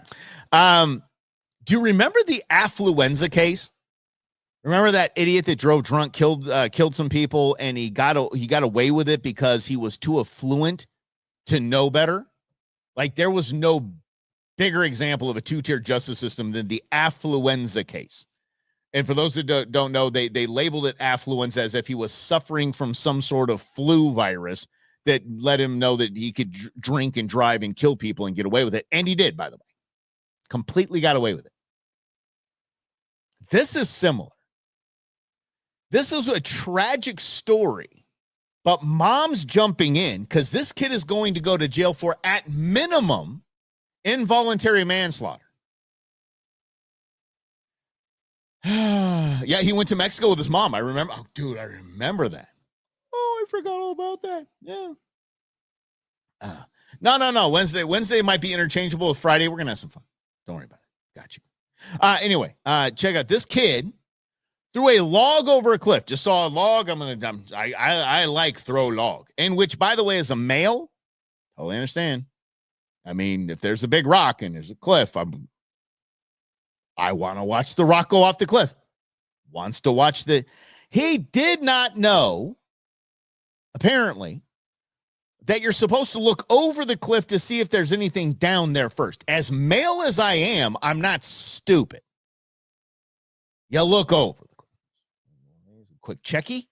right. Do you remember the affluenza case? Remember that idiot that drove drunk, killed some people, and he got away with it because he was too affluent to know better? Like, there was no bigger example of a two-tier justice system than the affluenza case. And for those that don't know, they labeled it affluenza as if he was suffering from some sort of flu virus that let him know that he could drink and drive and kill people and get away with it. And he did, by the way. Completely got away with it. This is similar. This is a tragic story, but mom's jumping in because this kid is going to go to jail for, at minimum, involuntary manslaughter. Yeah, he went to Mexico with his mom. I remember. Oh, dude, I remember that. Oh, I forgot all about that. Yeah. No. Wednesday might be interchangeable with Friday. We're going to have some fun. Don't worry about it. Got you. Anyway, check out this kid. Threw a log over a cliff. Just saw a log. I like throw log. And which, by the way, is a male. Totally understand. I mean, if there's a big rock and there's a cliff, I want to watch the rock go off the cliff. Wants to watch he did not know, apparently, that you're supposed to look over the cliff to see if there's anything down there first. As male as I am, I'm not stupid. You look over. Quick checky.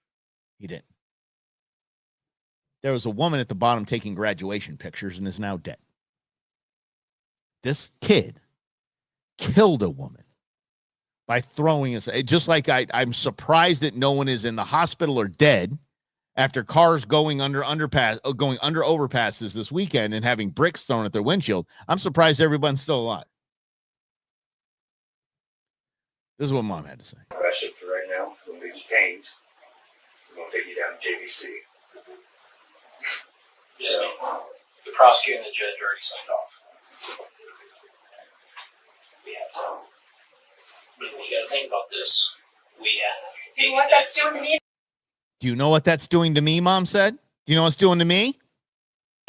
He didn't. There was a woman at the bottom taking graduation pictures and is now dead. This kid killed a woman by throwing us. Just like I'm surprised that no one is in the hospital or dead after cars going under overpasses this weekend and having bricks thrown at their windshield. I'm surprised everyone's still alive. This is what mom had to say.
Arrested for right now. We'll be detained. We're going to take you down to JVC.
So, the prosecutor and the judge already signed off. We have to. But we got to think about this. We have.
Do you know what that's doing to me?
Do you know what that's doing to me, mom said? Do you know what it's doing to me?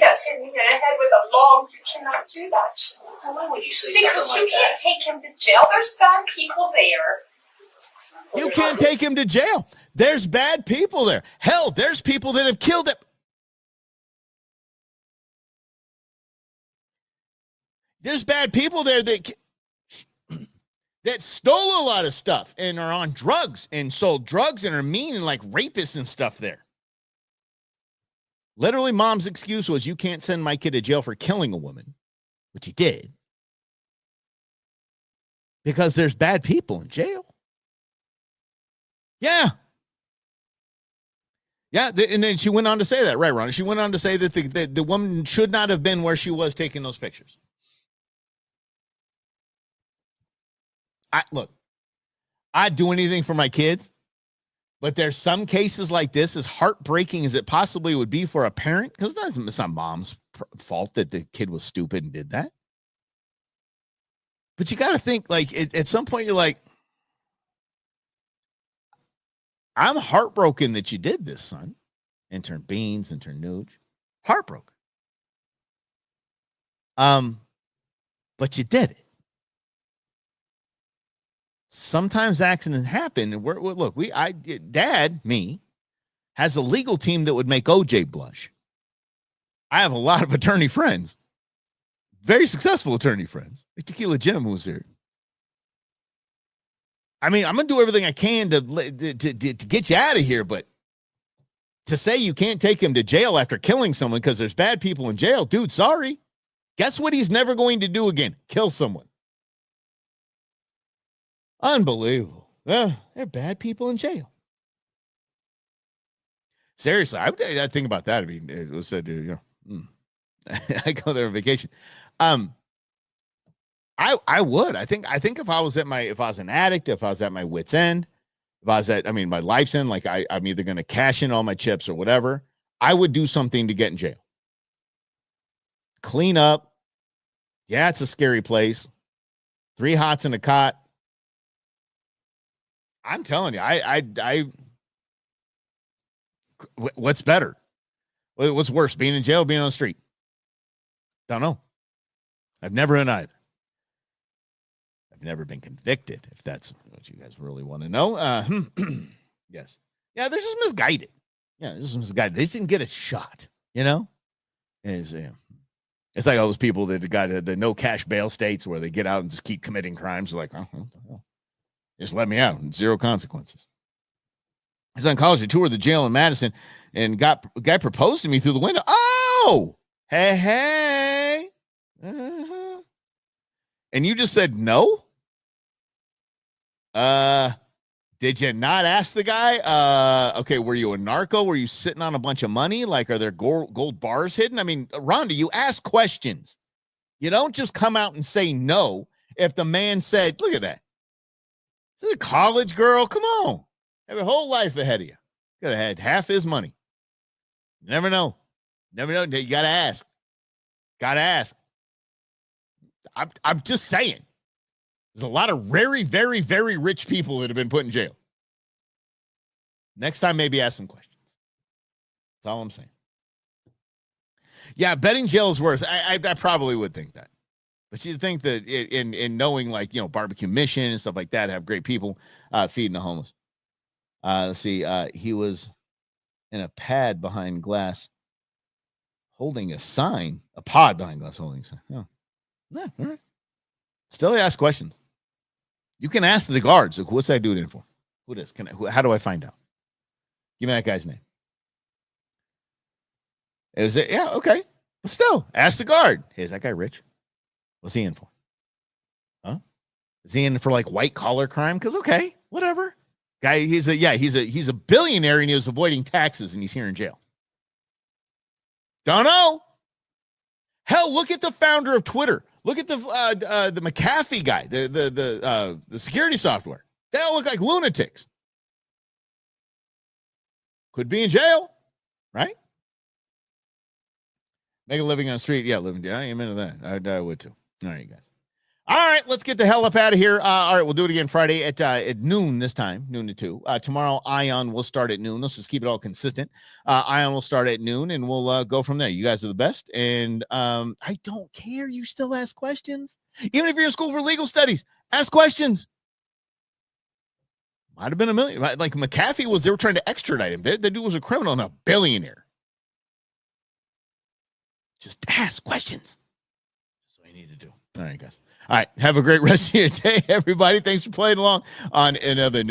gets hit in the head with a log, you cannot do that.
Why would you say
Because
something
you
like
can't take him to jail. There's bad people there.
You can't take him to jail. There's bad people there. Hell, there's people that have killed him. There's bad people there that stole a lot of stuff and are on drugs and sold drugs and are mean and like rapists and stuff there. Literally, mom's excuse was, you can't send my kid to jail for killing a woman, which he did, because there's bad people in jail. Yeah. Yeah, and then she went on to say that, right, Ron? She went on to say that the woman should not have been where she was taking those pictures. Look, I'd do anything for my kids, but there's some cases like this, as heartbreaking as it possibly would be for a parent, because it's not mom's fault that the kid was stupid and did that. But you got to think, like, at some point, you're like, I'm heartbroken that you did this, son. Intern Beans, intern Nuge. Heartbroken. But you did it. Sometimes accidents happen, and look, Dad, me, has a legal team that would make OJ blush. I have a lot of attorney friends, very successful attorney friends. Tequila Jim was here. I mean, I'm gonna do everything I can to get you out of here, but to say you can't take him to jail after killing someone because there's bad people in jail, dude, sorry. Guess what he's never going to do again? Kill someone. Unbelievable. Yeah, they're bad people in jail. Seriously, I think about that. I mean, it was said, I go there on vacation. I would. I think if I was an addict, if I was at my wit's end, if I was my life's end, like I'm either going to cash in all my chips or whatever, I would do something to get in jail. Clean up. Yeah, it's a scary place. 3 hots in a cot. I'm telling you, what's better? What's worse, being in jail or being on the street? Don't know. I've never been either. I've never been convicted, if that's what you guys really want to know. Yes. Yeah, they're just misguided. Yeah, they're just misguided. They just didn't get a shot, It's like all those people that got the no cash bail states where they get out and just keep committing crimes. They're like, oh, what the hell? Just let me out. 0 consequences. His oncology toured the jail in Madison and a guy proposed to me through the window. Oh, hey. Uh-huh. And you just said no? Did you not ask the guy? Okay, were you a narco? Were you sitting on a bunch of money? Like, are there gold bars hidden? I mean, Rhonda, you ask questions. You don't just come out and say no if the man said, look at that. This is a college girl. Come on. Have a whole life ahead of you. Could have had half his money. You never know. Never know. You got to ask. Got to ask. I'm just saying. There's a lot of very, very, very rich people that have been put in jail. Next time, maybe ask some questions. That's all I'm saying. Yeah, betting jail is worse. I probably would think that. But you think that in knowing, like, barbecue mission and stuff like that, have great people feeding the homeless. Let's see. He was in a pad behind glass holding a sign, a pod behind glass holding a sign. Oh. Yeah, all right. Still ask questions. You can ask the guards, like, what's that dude in for? Who this? How do I find out? Give me that guy's name. Is it? Yeah, okay. But still, ask the guard. Hey, is that guy rich? What's he in for? Huh? Is he in for like white collar crime? Because okay, whatever. Guy, he's a billionaire and he was avoiding taxes and he's here in jail. Don't know. Hell, look at the founder of Twitter. Look at the McAfee guy, the security software. They all look like lunatics. Could be in jail, right? Make a living on the street. Yeah, living. I am into that. I would too. All right, you guys. All right, let's get the hell up out of here. All right, we'll do it again Friday at noon this time, noon to 2. Tomorrow, Ion will start at noon. Let's just keep it all consistent. Ion will start at noon, and we'll go from there. You guys are the best, and I don't care. You still ask questions. Even if you're in school for legal studies, ask questions. Might have been a million. Like McAfee they were trying to extradite him. The dude was a criminal and a billionaire. Just ask questions. That's what I need to do. All right, guys. All right. Have a great rest of your day, everybody. Thanks for playing along on another new.